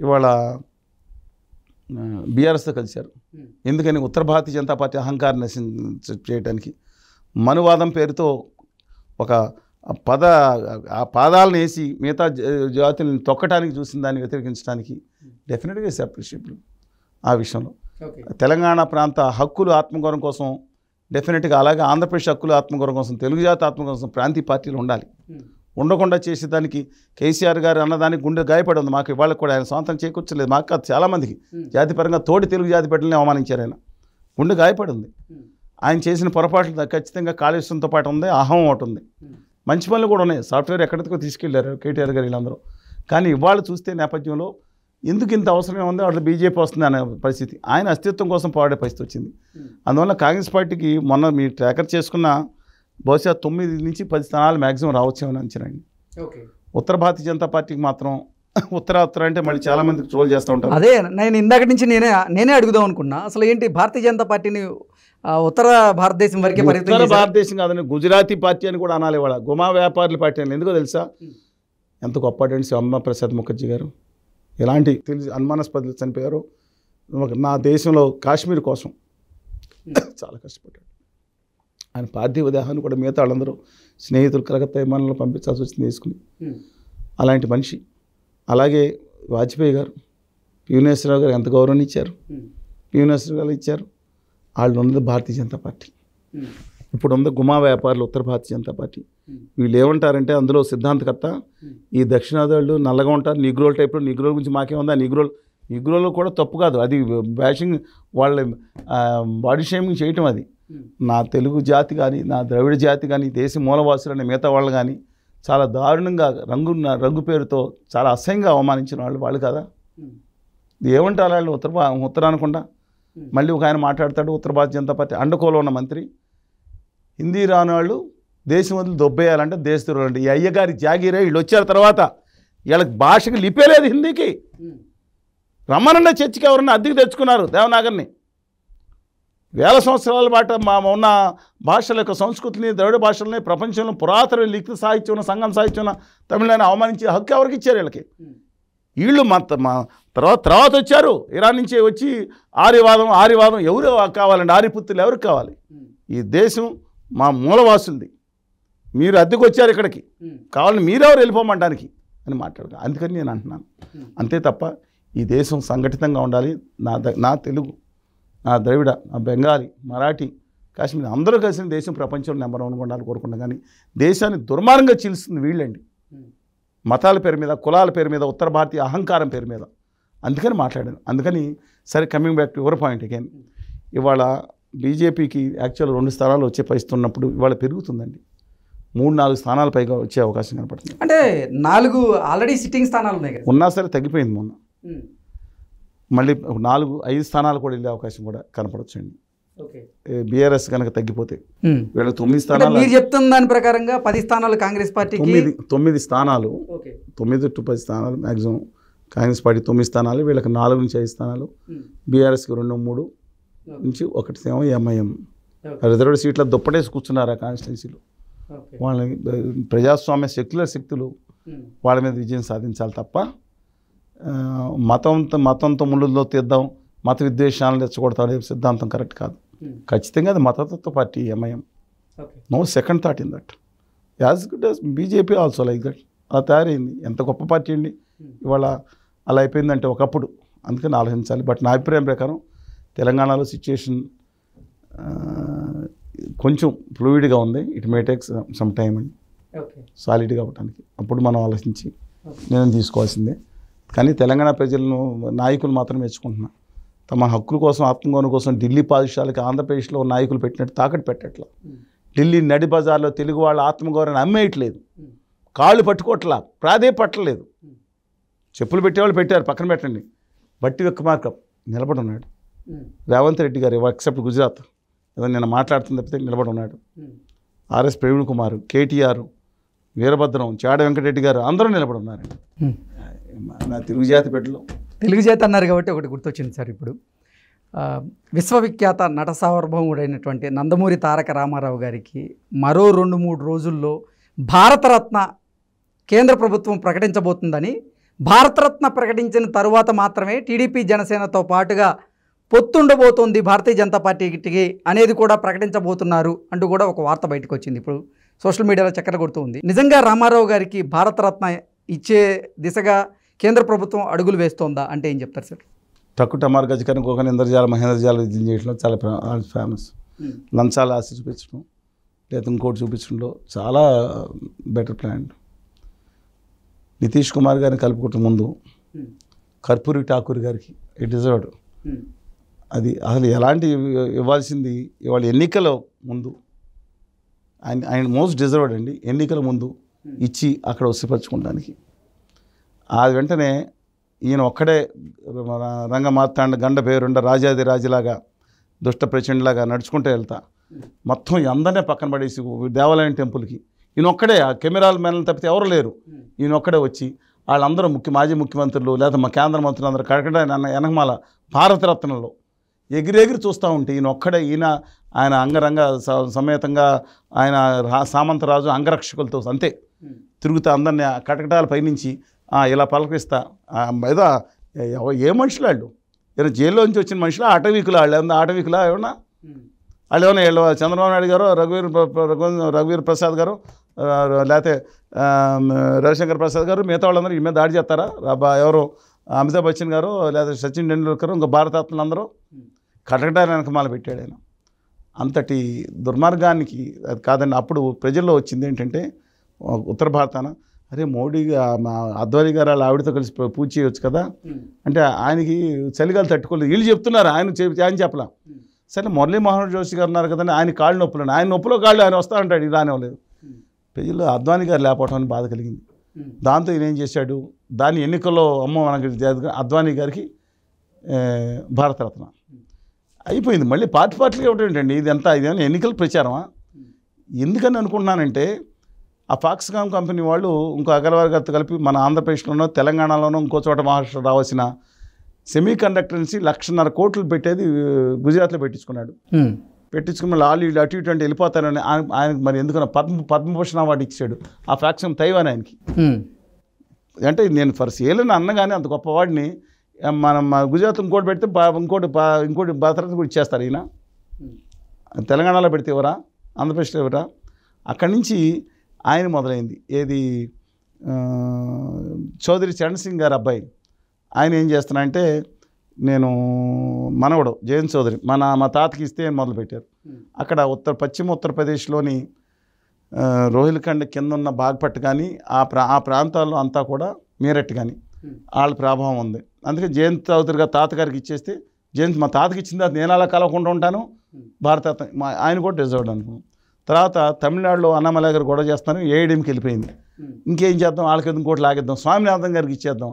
ఇవాళ బీఆర్ఎస్తో కలిశారు. ఎందుకని? ఉత్తర భారతీయ జనతా పార్టీ అహంకారం చేయడానికి మనువాదం పేరుతో ఒక పాదాలను వేసి మిగతా జాతులను తొక్కడానికి చూసిన దాన్ని వ్యతిరేకించడానికి డెఫినెట్గా అప్రిషియబుల్. ఆ విషయంలో తెలంగాణ ప్రాంత హక్కులు ఆత్మగౌరవం కోసం డెఫినెట్గా, అలాగే ఆంధ్రప్రదేశ్ హక్కులు ఆత్మగౌరవం కోసం, తెలుగు జాతి ఆత్మగౌరవం కోసం ప్రాంతీయ పార్టీలు ఉండాలి. ఉండకుండా చేసేదానికి కేసీఆర్ గారు అన్నదానికి గుండె గాయపడి ఉంది మాకు. ఇవాళ కూడా ఆయన సొంతం చేకూర్చలేదు మాకు కాదు, చాలామందికి జాతిపరంగా తోటి తెలుగు జాతి బిడ్డలని అవమానించారు. ఆయన గుండె గాయపడి ఉంది. ఆయన చేసిన పొరపాట్లు ఖచ్చితంగా కాళేశ్వరంతో పాటు ఉంది, అహం ఒకటి ఉంది. మంచి పనులు కూడా ఉన్నాయి, సాఫ్ట్వేర్ ఎక్కడికో తీసుకెళ్లారు కేటీఆర్ గారు వీళ్ళందరూ. కానీ ఇవాళ చూస్తే నేపథ్యంలో ఎందుకు ఇంత అవసరమే ఉంది, అట్లా బీజేపీ వస్తుంది అనే పరిస్థితి, ఆయన అస్తిత్వం కోసం పోరాడే పరిస్థితి వచ్చింది. అందువల్ల కాంగ్రెస్ పార్టీకి మొన్న మీరు ట్రాకర్ చేసుకున్న బహుశా 9 నుంచి 10 స్థానాలు మ్యాక్సిమం రావచ్చేమని అంచనండి. ఉత్తర భారతీయ జనతా పార్టీకి మాత్రం ఉత్తర అంటే మళ్ళీ చాలా మందికి ట్రోల్ చేస్తూ ఉంటారు. అదే నేను ఇందాక నుంచి నేనే అడుగుదాం అనుకున్నా, అసలు ఏంటి భారతీయ జనతా పార్టీని ఉత్తర భారతదేశం వరకే పరిమితం? ఉత్తర భారతదేశం కాదని గుజరాతీ పార్టీ అని కూడా అనాలి. వాళ్ళ గుమా వ్యాపారుల పార్టీ అని. ఎందుకో తెలుసా? ఎంత గొప్పటండి శ్యామా ప్రసాద్ ముఖర్జీ గారు. ఎలాంటి అనుమానాస్పదలు చనిపోయారు. నా దేశంలో కాశ్మీర్ కోసం చాలా కష్టపడ్డాడు. ఆయన పార్థివ దేహాన్ని కూడా మిగతా వాళ్ళందరూ స్నేహితులు కలకత్తా విమానంలో పంపించాల్సి వచ్చింది తీసుకుని. అలాంటి మనిషి. అలాగే వాజ్పేయి గారు, పివినేశ్వరరావు గారు ఎంత గౌరవం ఇచ్చారు. పివినేశ్వరరావు గారు ఇచ్చారు. వాళ్ళు ఉన్నది భారతీయ జనతా పార్టీ. ఇప్పుడు ఉంది గుమా వ్యాపారులు ఉత్తర భారతీయ జనతా పార్టీ. వీళ్ళు ఏమంటారంటే అందులో సిద్ధాంతకర్త ఈ దక్షిణాది వాళ్ళు నల్లగా ఉంటారు, నిగ్రోల్ టైప్లో. నిగ్రోల్ గురించి మాకేముందా? నిగ్రోల్ ఇగ్రోలో కూడా తప్పు కాదు, అది బ్యాషింగ్, వాళ్ళ బాడీ షేమింగ్ చేయటం. అది నా తెలుగు జాతి కానీ, నా ద్రవిడ జాతి కానీ, దేశ మూలవాసులనే మిగతా వాళ్ళు కానీ చాలా దారుణంగా రంగు పేరుతో చాలా అసహ్యంగా అవమానించిన వాళ్ళు కదా. ఏమంటారు వాళ్ళు ఉత్తరానకుండా. మళ్ళీ ఒక ఆయన మాట్లాడతాడు, ఉత్తర భారతీయ జనతా పార్టీ అండకోలో ఉన్న మంత్రి, హిందీ రాని వాళ్ళు దేశం వదిలి దొబ్బేయాలంటే దేశస్తులు అంటే ఈ అయ్యగారి జాగీరే. వీళ్ళు వచ్చారు తర్వాత వీళ్ళకి భాషకి లిపేలేదు హిందీకి. రమ్మనండి చర్చికి ఎవరన్నా అద్దెకి తెచ్చుకున్నారు దేవనాగర్ని. వేల సంవత్సరాల పాటు ఉన్న భాషల యొక్క సంస్కృతిని, ద్రవిడ భాషలని ప్రపంచంలో పురాతన లిఖిత సాహిత్యం, సంగం సాహిత్యం తమిళనాడు అవమానించే హక్కు ఎవరికి ఇచ్చారు వీళ్ళకి? వీళ్ళు మా తర్వాత వచ్చారు ఇరాన్ నుంచి వచ్చి ఆర్యవాదం ఎవరు కావాలండి? ఆర్యపుత్రులు ఎవరికి కావాలి? ఈ దేశం మా మూలవాసులది, మీరు అద్దెకు వచ్చారు ఇక్కడికి, కావాలని మీరెవరు వెళ్ళిపోమంటానికి అని మాట్లాడగా. అందుకని నేను అంటున్నాను అంతే తప్ప ఈ దేశం సంఘటితంగా ఉండాలి. నా తెలుగు, నా ద్రవిడ, నా బెంగాలీ, మరాఠీ, కాశ్మీర్ అందరూ కలిసిన దేశం ప్రపంచంలో నెంబర్ 1గా ఉండాలి కోరుకుంటాం. కానీ దేశాన్ని దుర్మార్గంగా చీలుస్తుంది వీళ్ళండి, మతాల పేరు మీద, కులాల పేరు మీద, ఉత్తర భారతీయ అహంకారం పేరు మీద. అందుకని మాట్లాడాను. అందుకని సరే, coming back to your point again, ఇవాళ బీజేపీకి యాక్చువల్ 2 స్థానాలు వచ్చే పరిస్థితి ఉన్నప్పుడు ఇవాళ పెరుగుతుందండి. 3-4 స్థానాలు పైగా వచ్చే అవకాశం కనపడుతుంది. అంటే 4 ఆల్రెడీ సిట్టింగ్ స్థానాలు ఉన్నాయి కదా, ఉన్నా సరే తగ్గిపోయింది మొన్న. మళ్ళీ 4-5 స్థానాలు కూడా వెళ్ళే అవకాశం కూడా కనపడొచ్చండి. బీఆర్ఎస్ కనుక తగ్గిపోతే వీళ్ళ 9 స్థానాలు. మీరు చెప్తున్న దాని ప్రకారంగా 10 స్థానాలు కాంగ్రెస్ పార్టీకి, 9 స్థానాలు, 9 to 10 స్థానాలు మ్యాక్సిమం కాంగ్రెస్ పార్టీ 9 స్థానాలు, వీళ్ళకి 4 నుంచి 5 స్థానాలు, బీఆర్ఎస్కి 2-3 నుంచి 1 ఏమో ఎంఐఎం. రిజర్వ్డ్ సీట్ల దుప్పటేసి కూర్చున్నారు ఆ కాన్స్టిట్యున్సీలు. వాళ్ళని ప్రజాస్వామ్య సెక్యులర్ శక్తులు వాళ్ళ మీద విజయం సాధించాలి తప్ప మతంతో ముళ్ళుల్లో తీద్దాం, మత విద్వేషాలను రెచ్చగొడతాం అనే సిద్ధాంతం కరెక్ట్ కాదు. ఖచ్చితంగా అది మతతత్వ పార్టీ MIM. No second thought in that. As good as BJP also like that. అలా తయారైంది. ఎంత గొప్ప పార్టీ అండి ఇవాళ అలా అయిపోయిందంటే ఒకప్పుడు. అందుకని ఆలోచించాలి. బట్ నా అభిప్రాయం ప్రకారం తెలంగాణలో సిచ్యుయేషన్ కొంచెం ఫ్లూయిడ్గా ఉంది. It may take some time అండి సాలిడ్గా అవ్వడానికి. అప్పుడు మనం ఆలోచించి నిర్ణయం తీసుకోవాల్సిందే. కానీ తెలంగాణ ప్రజలను నాయకులు మాత్రం మెచ్చుకుంటున్నా. తమ హక్కుల కోసం, ఆత్మగౌరవం కోసం ఢిల్లీ పాఠశాలకి ఆంధ్రప్రదేశ్లో నాయకులు పెట్టినట్టు తాకట్టు పెట్టట్లా. ఢిల్లీ నడి బజార్లో తెలుగు వాళ్ళ ఆత్మగౌరవాన్ని అమ్మేయట్లేదు, కాళ్ళు పట్టుకోవట్లా, ప్రాధేయపట్టలేదు. చెప్పులు పెట్టేవాళ్ళు పెట్టారు, పక్కన పెట్టండి. బట్టి విక్రమార్క నిలబడి ఉన్నాడు. రేవంత్ రెడ్డి గారు ఎక్సెప్ట్ గుజరాత్ ఏదో నేను మాట్లాడుతున్న తప్పితే నిలబడి ఉన్నాడు. ఆర్ఎస్ ప్రవీణ్ కుమార్, కేటీఆర్, వీరభద్రం, చాడ వెంకటరెడ్డి గారు అందరూ నిలబడి ఉన్నారండి. నా తెలుగు జాతి బిడ్డలు. తెలుగు జాతి అన్నారు కాబట్టి ఒకటి గుర్తొచ్చింది సార్. ఇప్పుడు విశ్వవిఖ్యాత నట సార్వభౌముడైనటువంటి నందమూరి తారక రామారావు గారికి మరో 2-3 రోజుల్లో భారతరత్న కేంద్ర ప్రభుత్వం ప్రకటించబోతుందని, భారతరత్న ప్రకటించిన తరువాత మాత్రమే టీడీపీ జనసేనతో పాటుగా పొత్తుండబోతోంది భారతీయ జనతా పార్టీకి అనేది కూడా ప్రకటించబోతున్నారు అంటూ కూడా ఒక వార్త బయటకు వచ్చింది. ఇప్పుడు సోషల్ మీడియాలో చక్కర కొడుతూ ఉంది. నిజంగా రామారావు గారికి భారతరత్న ఇచ్చే దిశగా కేంద్ర ప్రభుత్వం అడుగులు వేస్తోందా అంటే ఏం చెప్తారు సార్? టక్కు టమార్ గజకరణ కోకని ఇంద్రజాల మహేంద్రజాల విద్యం చేయడంలో చాలా ఫేమస్. లంచాల ఆశ చూపించడం లేదా ఇంకోటి చూపించడంలో చాలా బెటర్ ప్లాన్. నితీష్ కుమార్ గారిని కలుపుకుంటే ముందు కర్పూరి ఠాకూర్ గారికి ఇట్ డిజర్వ్డ్. అది అసలు ఎలాంటి ఇవ్వాల్సింది ఇవాళ ఎన్నికల ముందు ఆయన మోస్ట్ డిజర్వ్డ్ అండి. ఎన్నికల ముందు ఇచ్చి అక్కడ వసిపరచుకోవడానికి. అది వెంటనే ఈయన ఒక్కడే రంగమార్తాండ గండ పేరుండ రాజాది రాజులాగా దుష్ట ప్రచండ్లాగా నడుచుకుంటూ వెళ్తా మొత్తం అందరినీ పక్కన పడేసి దేవాలయం టెంపుల్కి ఈయన ఒక్కడే, ఆ కెమెరాల మేనలు తప్పితే ఎవరు లేరు, ఈయన ఒక్కడే వచ్చి వాళ్ళందరూ మాజీ ముఖ్యమంత్రులు లేదా మా కేంద్ర మంత్రులు అందరూ కడకడ వెనకమాల భారతరత్నంలో ఎగిరెగిరి చూస్తూ ఉంటే ఈయన ఒక్కడే, ఆయన అంగరంగ సమేతంగా ఆయన సామంతరాజు అంగరక్షకులతో అంతే తిరుగుతా అందరినీ కటకటాల పైనుంచి ఇలా పలకరిస్తా. ఏదో ఏ మనుషులు వాళ్ళు, ఏమైనా జైల్లో నుంచి వచ్చిన మనుషులు, అటవీకులు వాళ్ళు, ఏమన్నా అటవీకులా ఏమన్నా వాళ్ళు ఏమన్నా చంద్రబాబు నాయుడు గారు, రఘువీర్ ప్రసాద్ గారు, లేకపోతే రవిశంకర్ ప్రసాద్ గారు, మిగతా వాళ్ళందరూ ఈ మీద దాడి చేస్తారా? ఎవరు అమితాబ్ బచ్చన్ గారు లేదా సచిన్ టెండూల్కర్, ఇంకా భారతరత్నలు అందరూ కటకటాల వెనకమాల పెట్టాడు ఆయన. అంతటి దుర్మార్గానికి అది కాదండి. అప్పుడు ప్రజల్లో వచ్చింది ఏంటంటే ఉత్తర భారతాన అరే మోడీ మా అద్వానీ గారు వాళ్ళ ఆవిడతో కలిసి పూజ చేయవచ్చు కదా అంటే ఆయనకి చలిగాలు తట్టుకోలేదు. వీళ్ళు చెప్తున్నారు, ఆయన చెప్పలా. సరే మురళీ మనోహర్ జోషి గారు ఉన్నారు కదండి, ఆయన కాళ్ళు నొప్పులు, ఆయన నొప్పులో కాళ్ళు ఆయన వస్తా అంటాడు, ఇది రానివ్వలేదు. ప్రజలు అద్వానీ గారు లేకపోవటం అని బాధ కలిగింది. దాంతో ఈయన ఏం చేశాడు, దాని ఎన్నికల్లో మనకి అద్వానీ గారికి భారతరత్న అయిపోయింది. మళ్ళీ పార్టీగా ఒకటేంటండి ఇదంతా, ఇదేమన్నా ఎన్నికల ప్రచారమా? ఎందుకని అనుకుంటున్నానంటే ఆ ఫాక్స్కామ్ కంపెనీ వాళ్ళు ఇంకో అగర్వాల్ గారితో కలిపి మన ఆంధ్రప్రదేశ్లోనో తెలంగాణలోనో ఇంకో చోట మహారాష్ట్ర రావాల్సిన సెమీ కండక్టర్స్ని 1,50,000 కోట్లు పెట్టేది గుజరాత్లో పెట్టించుకున్నాడు. పెట్టించుకుని మళ్ళీ వీళ్ళు అటు ఇటు అంటే వెళ్ళిపోతారని ఆయనకు మరి ఎందుకన్నా పద్మభూషణ్ అవార్డు ఇచ్చాడు ఆ ఫ్యాక్షన్ తైవాన్ ఆయనకి. అంటే నేను ఫర్ సేలని అన్నగానే అంత గొప్ప వాడిని మనం గుజరాత్ ఇంకోటి పెడితే ఇంకోటి భద్రత కూడా ఇచ్చేస్తారు. ఈయన తెలంగాణలో పెడితే ఎవరా, ఆంధ్రప్రదేశ్లో ఎవరా? అక్కడి నుంచి ఆయన మొదలైంది. ఏది చౌదరి చరణ్ సింగ్ గారు అబ్బాయి, ఆయన ఏం చేస్తున్నారంటే నేను మనవడు జయంత్ చౌదరి మా తాతకి ఇస్తే మొదలుపెట్టారు. అక్కడ పశ్చిమ ఉత్తరప్రదేశ్లోని రోహిల్ఖండ్ కింద ఉన్న బాగ్పట్ కానీ ఆ ప్రాంతాల్లో అంతా కూడా మీరట్ కానీ వాళ్ళ ప్రభావం ఉంది. అందుకే జయంత్ చౌదరి గారు తాతగారికి ఇచ్చేస్తే మా తాతకి ఇచ్చిన తర్వాత నేను అలా కలవకుండా ఉంటాను, భారత ఆయన కూడా రిజర్వ్డ్ అనుకున్నాను. తర్వాత తమిళనాడులో అన్నామలై గారు గొడవ చేస్తాను, ఏఐడిఎంకి వెళ్ళిపోయింది. ఇంకేం చేద్దాం, వాళ్ళకి ఇంకోటి లాగేద్దాం, స్వామినాథన్ గారికి ఇచ్చేద్దాం.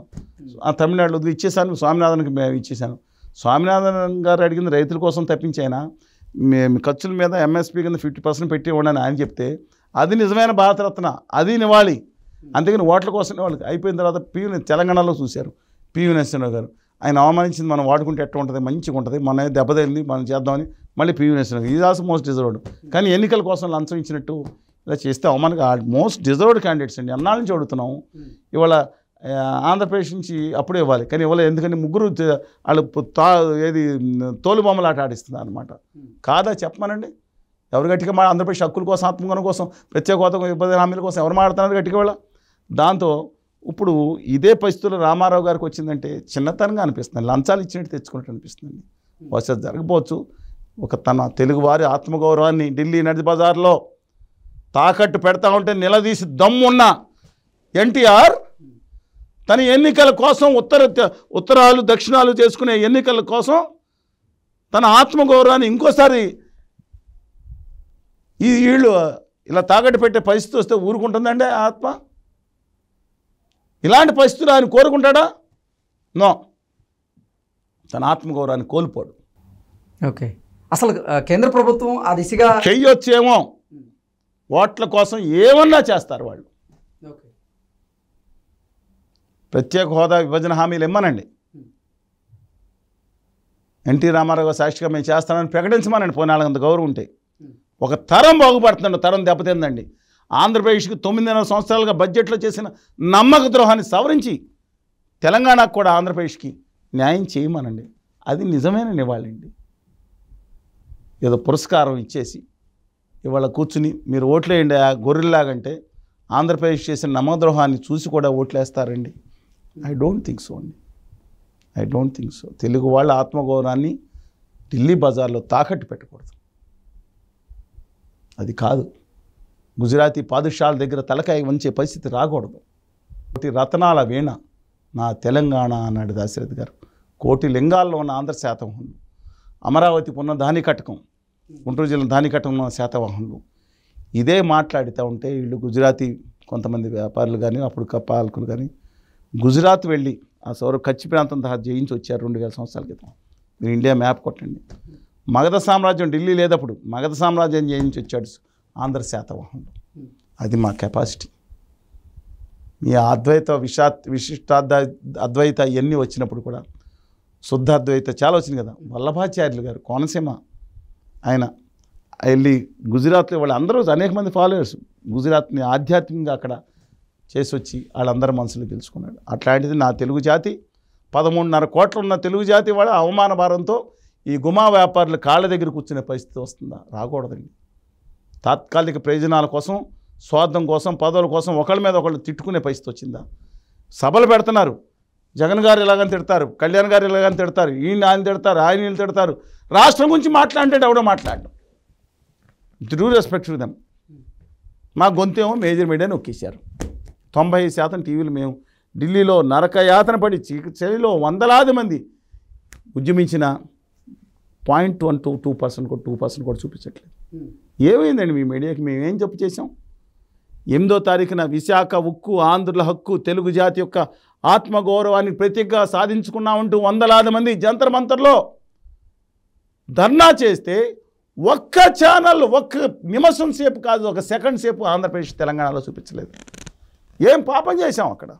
ఆ తమిళనాడులో ఇచ్చేసాను, స్వామినాథన్కి ఇచ్చేసాను. స్వామినాథన్ గారు అడిగింది రైతుల కోసం తప్పించైనా ఖర్చుల మీద ఎంఎస్పీ కింద 50% పెట్టి ఇవ్వండి ఆయన చెప్తే అది నిజమైన భారతరత్న, అది నివాళి. అందుకని ఓట్ల కోసం వాళ్ళకి అయిపోయిన తర్వాత తెలంగాణలో చూశారు పివి నరసింహరావు గారు, ఆయన అవమానించింది మనం వాడుకుంటే ఎట్లా ఉంటుంది, మంచిగా ఉంటుంది, మన దెబ్బతైంది మనం చేద్దామని మళ్ళీ PV Narasimha Rao is also most deserved. కానీ ఎన్నికల కోసం లంచం ఇచ్చినట్టు ఇలా చేస్తే అవమానంగా మోస్ట్ డిజర్వ్డ్ క్యాండిడేట్స్ అండి. అన్నాళ్ళ నుంచి అడుగుతున్నాము. ఇవాళ ఆంధ్రప్రదేశ్ నుంచి అప్పుడే ఇవ్వాలి కానీ ఇవాళ ఎందుకంటే ముగ్గురు వాళ్ళు ఏది తోలుబొమ్మలాట ఆడిస్తున్నారు అనమాట. కాదా చెప్పమనండి, ఎవరు గట్టిగా ఆంధ్రప్రదేశ్ హక్కుల కోసం ఆత్మగౌరవం కోసం ప్రత్యేక హోదా విభజన హామీల కోసం ఎవరు మాట్లాడుతున్నారు గట్టిగా వాళ్ళ. దాంతో ఇప్పుడు ఇదే పరిస్థితుల్లో రామారావు గారికి వచ్చిందంటే చిన్నతనంగా అనిపిస్తుంది, లంచాలు ఇచ్చినట్టు తెచ్చుకున్నట్టు అనిపిస్తుంది. బహుశా జరగకపోవచ్చు. తన తెలుగువారి ఆత్మగౌరవాన్ని ఢిల్లీ నడి బజార్లో తాకట్టు పెడతా ఉంటే నిలదీసి దమ్మున్న ఎన్టీఆర్ తన ఎన్నికల కోసం ఉత్తరాలు దక్షిణాలు చేసుకునే ఎన్నికల కోసం తన ఆత్మగౌరవాన్ని ఇంకోసారి వీళ్ళు ఇలా తాకట్టు పెట్టే పరిస్థితి వస్తే ఊరుకుంటుందండి ఆత్మ? ఇలాంటి పరిస్థితులు ఆయన కోరుకుంటాడా? నో, తన ఆత్మగౌరవాన్ని కోల్పోడు. ఓకే, అసలు కేంద్ర ప్రభుత్వం ఆ దిశగా చెయ్యొచ్చేమో, ఓట్ల కోసం ఏమన్నా చేస్తారు వాళ్ళు. ప్రత్యేక హోదా విభజన హామీలు ఇమ్మనండి, ఎన్టీ రామారావు సాక్షిగా మేము చేస్తామని ప్రకటించమనండి. పోనీ అంత గౌరవం ఉంటే ఒక తరం బాగుపడుతుందండి, తరం దెబ్బతిందండి. ఆంధ్రప్రదేశ్కి 9.5 సంవత్సరాలుగా బడ్జెట్లో చేసిన నమ్మక ద్రోహాన్ని సవరించి తెలంగాణకు కూడా ఆంధ్రప్రదేశ్కి న్యాయం చేయమనండి. అది నిజమైన నివాళండి. ఏదో పురస్కారం ఇచ్చేసి ఇవాళ కూర్చుని మీరు ఓట్లేయండి గొర్రెల్లాగంటే ఆంధ్రప్రదేశ్ చేసిన నమ్మద్రోహాన్ని చూసి కూడా ఓట్లేస్తారండి? ఐ డోంట్ థింక్ సో అండి, I don't think so. Telugu వాళ్ళ ఆత్మగౌరవాన్ని ఢిల్లీ బజార్లో తాకట్టు పెట్టకూడదు. అది కాదు, గుజరాతీ పాదుషాల దగ్గర తలకాయ వంచే పరిస్థితి రాకూడదు. కోటి రతనాల వీణ నా తెలంగాణ అన్నాడు దాశరథి గారు. కోటి లింగాల్లో ఉన్న ఆంధ్ర శాతవాహనులు, అమరావతికి ఉన్న ధానికటకం, గుంటూరు జిల్లా ధానికటకం ఉన్న శాతవాహనులు ఇదే మాట్లాడుతూ ఉంటే వీళ్ళు గుజరాతీ కొంతమంది వ్యాపారులు కానీ అప్పుడు పాలకులు కానీ గుజరాత్ వెళ్ళి ఆ కచ్చి ప్రాంతం దాకా జయించి వచ్చారు 2000 సంవత్సరాల క్రితం. మీరు ఇండియా మ్యాప్ కొట్టండి. మగధ సామ్రాజ్యం ఢిల్లీ లేదప్పుడు, మగధ సామ్రాజ్యం జయించి వచ్చాడు ఆంధ్ర శాతవాహనులు. అది మా కెపాసిటీ. మీ అద్వైత అద్వైత ఇవన్నీ వచ్చినప్పుడు కూడా శుద్ధ అద్వైత చాలా వచ్చింది కదా. వల్లభాచార్యులు గారు కోనసీమ ఆయన వెళ్ళి గుజరాత్లో వాళ్ళు అందరూ అనేక మంది ఫాలోవర్స్ గుజరాత్ని ఆధ్యాత్మికంగా అక్కడ చేసి వచ్చి వాళ్ళందరూ మనసులో గెలుచుకున్నాడు. అట్లాంటిది నా తెలుగు జాతి 13.5 కోట్ల ఉన్న తెలుగు జాతి వాళ్ళ అవమాన భారంతో ఈ గుమా వ్యాపారులు కాళ్ళ దగ్గర కూర్చునే పరిస్థితి వస్తుందా? రాకూడదండి. తాత్కాలిక ప్రయోజనాల కోసం, స్వార్థం కోసం, పదవుల కోసం ఒకళ్ళ మీద ఒకళ్ళు తిట్టుకునే పరిస్థితి వచ్చిందా? సభలు పెడుతున్నారు, జగన్ గారు ఇలాగని తిడతారు, కళ్యాణ్ గారు ఇలాగని తిడతారు, ఆయన తిడతారు, ఆయన తిడతారు. రాష్ట్రం గురించి మాట్లాడితే ఎవడో మాట్లాడడం. Due respect to them. మా గొంతేమో మేజర్ మీడియా నొక్కేశారు. 90% టీవీలు మేము ఢిల్లీలో నరకయాతన పడి చలిలో వందలాది మంది ఉద్యమించిన 0.1 to 2% కూడా 2% కూడా చూపించట్లేదు. ఏమైందండి మీ మీడియాకి? మేమేం తప్పు చేసాం? 8వ తారీఖున విశాఖ ఉక్కు, ఆంధ్రుల హక్కు, తెలుగు జాతి యొక్క ఆత్మగౌరవాన్ని ప్రతీకగా సాధించుకున్నామంటూ వందలాది మంది జంతర్ మంతర్లో ధర్నా చేస్తే ఒక్క ఛానల్ ఒక్క నిమిషం సేపు కాదు, ఒక సెకండ్ సేపు ఆంధ్రప్రదేశ్ తెలంగాణలో చూపించలేదు. ఏం పాపం చేశాం అక్కడ?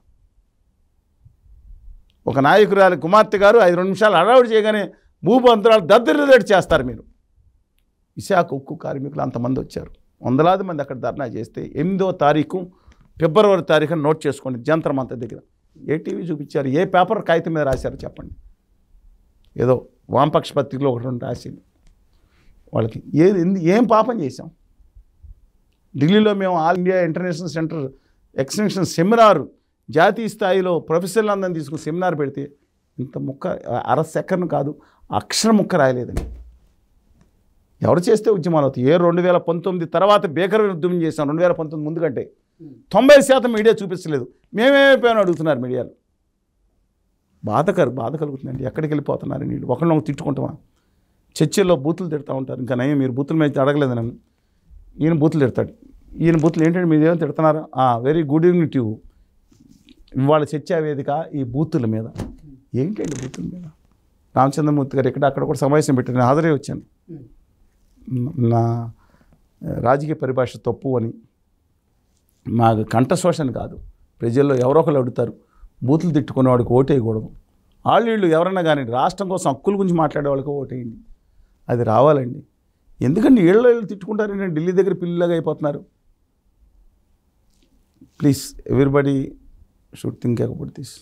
ఒక నాయకురాలి కుమార్తె గారు 5 నిమిషాలు అడవుడు చేయగానే భూబంతరాలు దద్దరిదడి చేస్తారు మీరు. విశాఖ ఉక్కు కార్మికులు అంతమంది వచ్చారు, వందలాది మంది అక్కడ ధర్నా చేస్తే 8వ తారీఖు ఫిబ్రవరి తారీఖున నోట్ చేసుకోండి జంతర్ మంతర్ దగ్గర. ఏ టీవీ చూపించారు? ఏ పేపర్ కాగితం మీద రాశారు చెప్పండి? ఏదో వామపక్ష పత్రికలో ఒకటి రాసింది వాళ్ళకి. ఏం పాపం చేశాం? ఢిల్లీలో మేము all India international centre extension seminar జాతీయ స్థాయిలో ప్రొఫెసర్లు అందరిని తీసుకుని సెమినార్ పెడితే ఇంత ముక్క అర సెకండ్ కాదు, అక్షర ముక్క రాయలేదండి. ఎవరు చేస్తే ఉద్యమాలు అవుతాయి? 2019 తర్వాత బేకర్ ఉద్యమం చేశాం. 2019 ముందు కంటే 90% మీడియా చూపించలేదు. మేమేమైపోయామని అడుగుతున్నారు మీడియాలో. బాధ కలుగుతుందండి. ఎక్కడికి వెళ్ళిపోతున్నారు నీళ్ళు? ఒకళ్ళని తిట్టుకుంటామా? చర్చల్లో బూతులు తిడతా ఉంటారు. ఇంకా నయం మీరు బూతుల మీద అడగలేదు నన్ను. ఈయన బూతులు తిడతాడు. ఈయన బూతులు ఏంటంటే మీరు ఏమైనా తిడుతున్నారా? Very good evening to you. ఇవాళ చర్చా వేదిక ఈ బూతుల మీద. ఏంటండి బూతుల మీద? రామచంద్రమూర్తి గారు అక్కడ కూడా సమావేశం పెట్టి నేను హాజరై వచ్చాను. నా రాజకీయ పరిభాష తప్పు అని, మా కంఠశోషణ కాదు. ప్రజల్లో ఎవరో ఒకరు అడుగుతారు, బూతులు తిట్టుకునే వాడికి ఓటేయకూడదు. వీళ్ళు ఎవరన్నా కానీ రాష్ట్రం కోసం హక్కుల గురించి మాట్లాడే వాళ్ళకి ఓటేయండి. అది రావాలండి. ఎందుకంటే ఏళ్ళు తిట్టుకుంటారు. నేను ఢిల్లీ దగ్గర పిల్లలాగా అయిపోతున్నారు. Please everybody should think about this.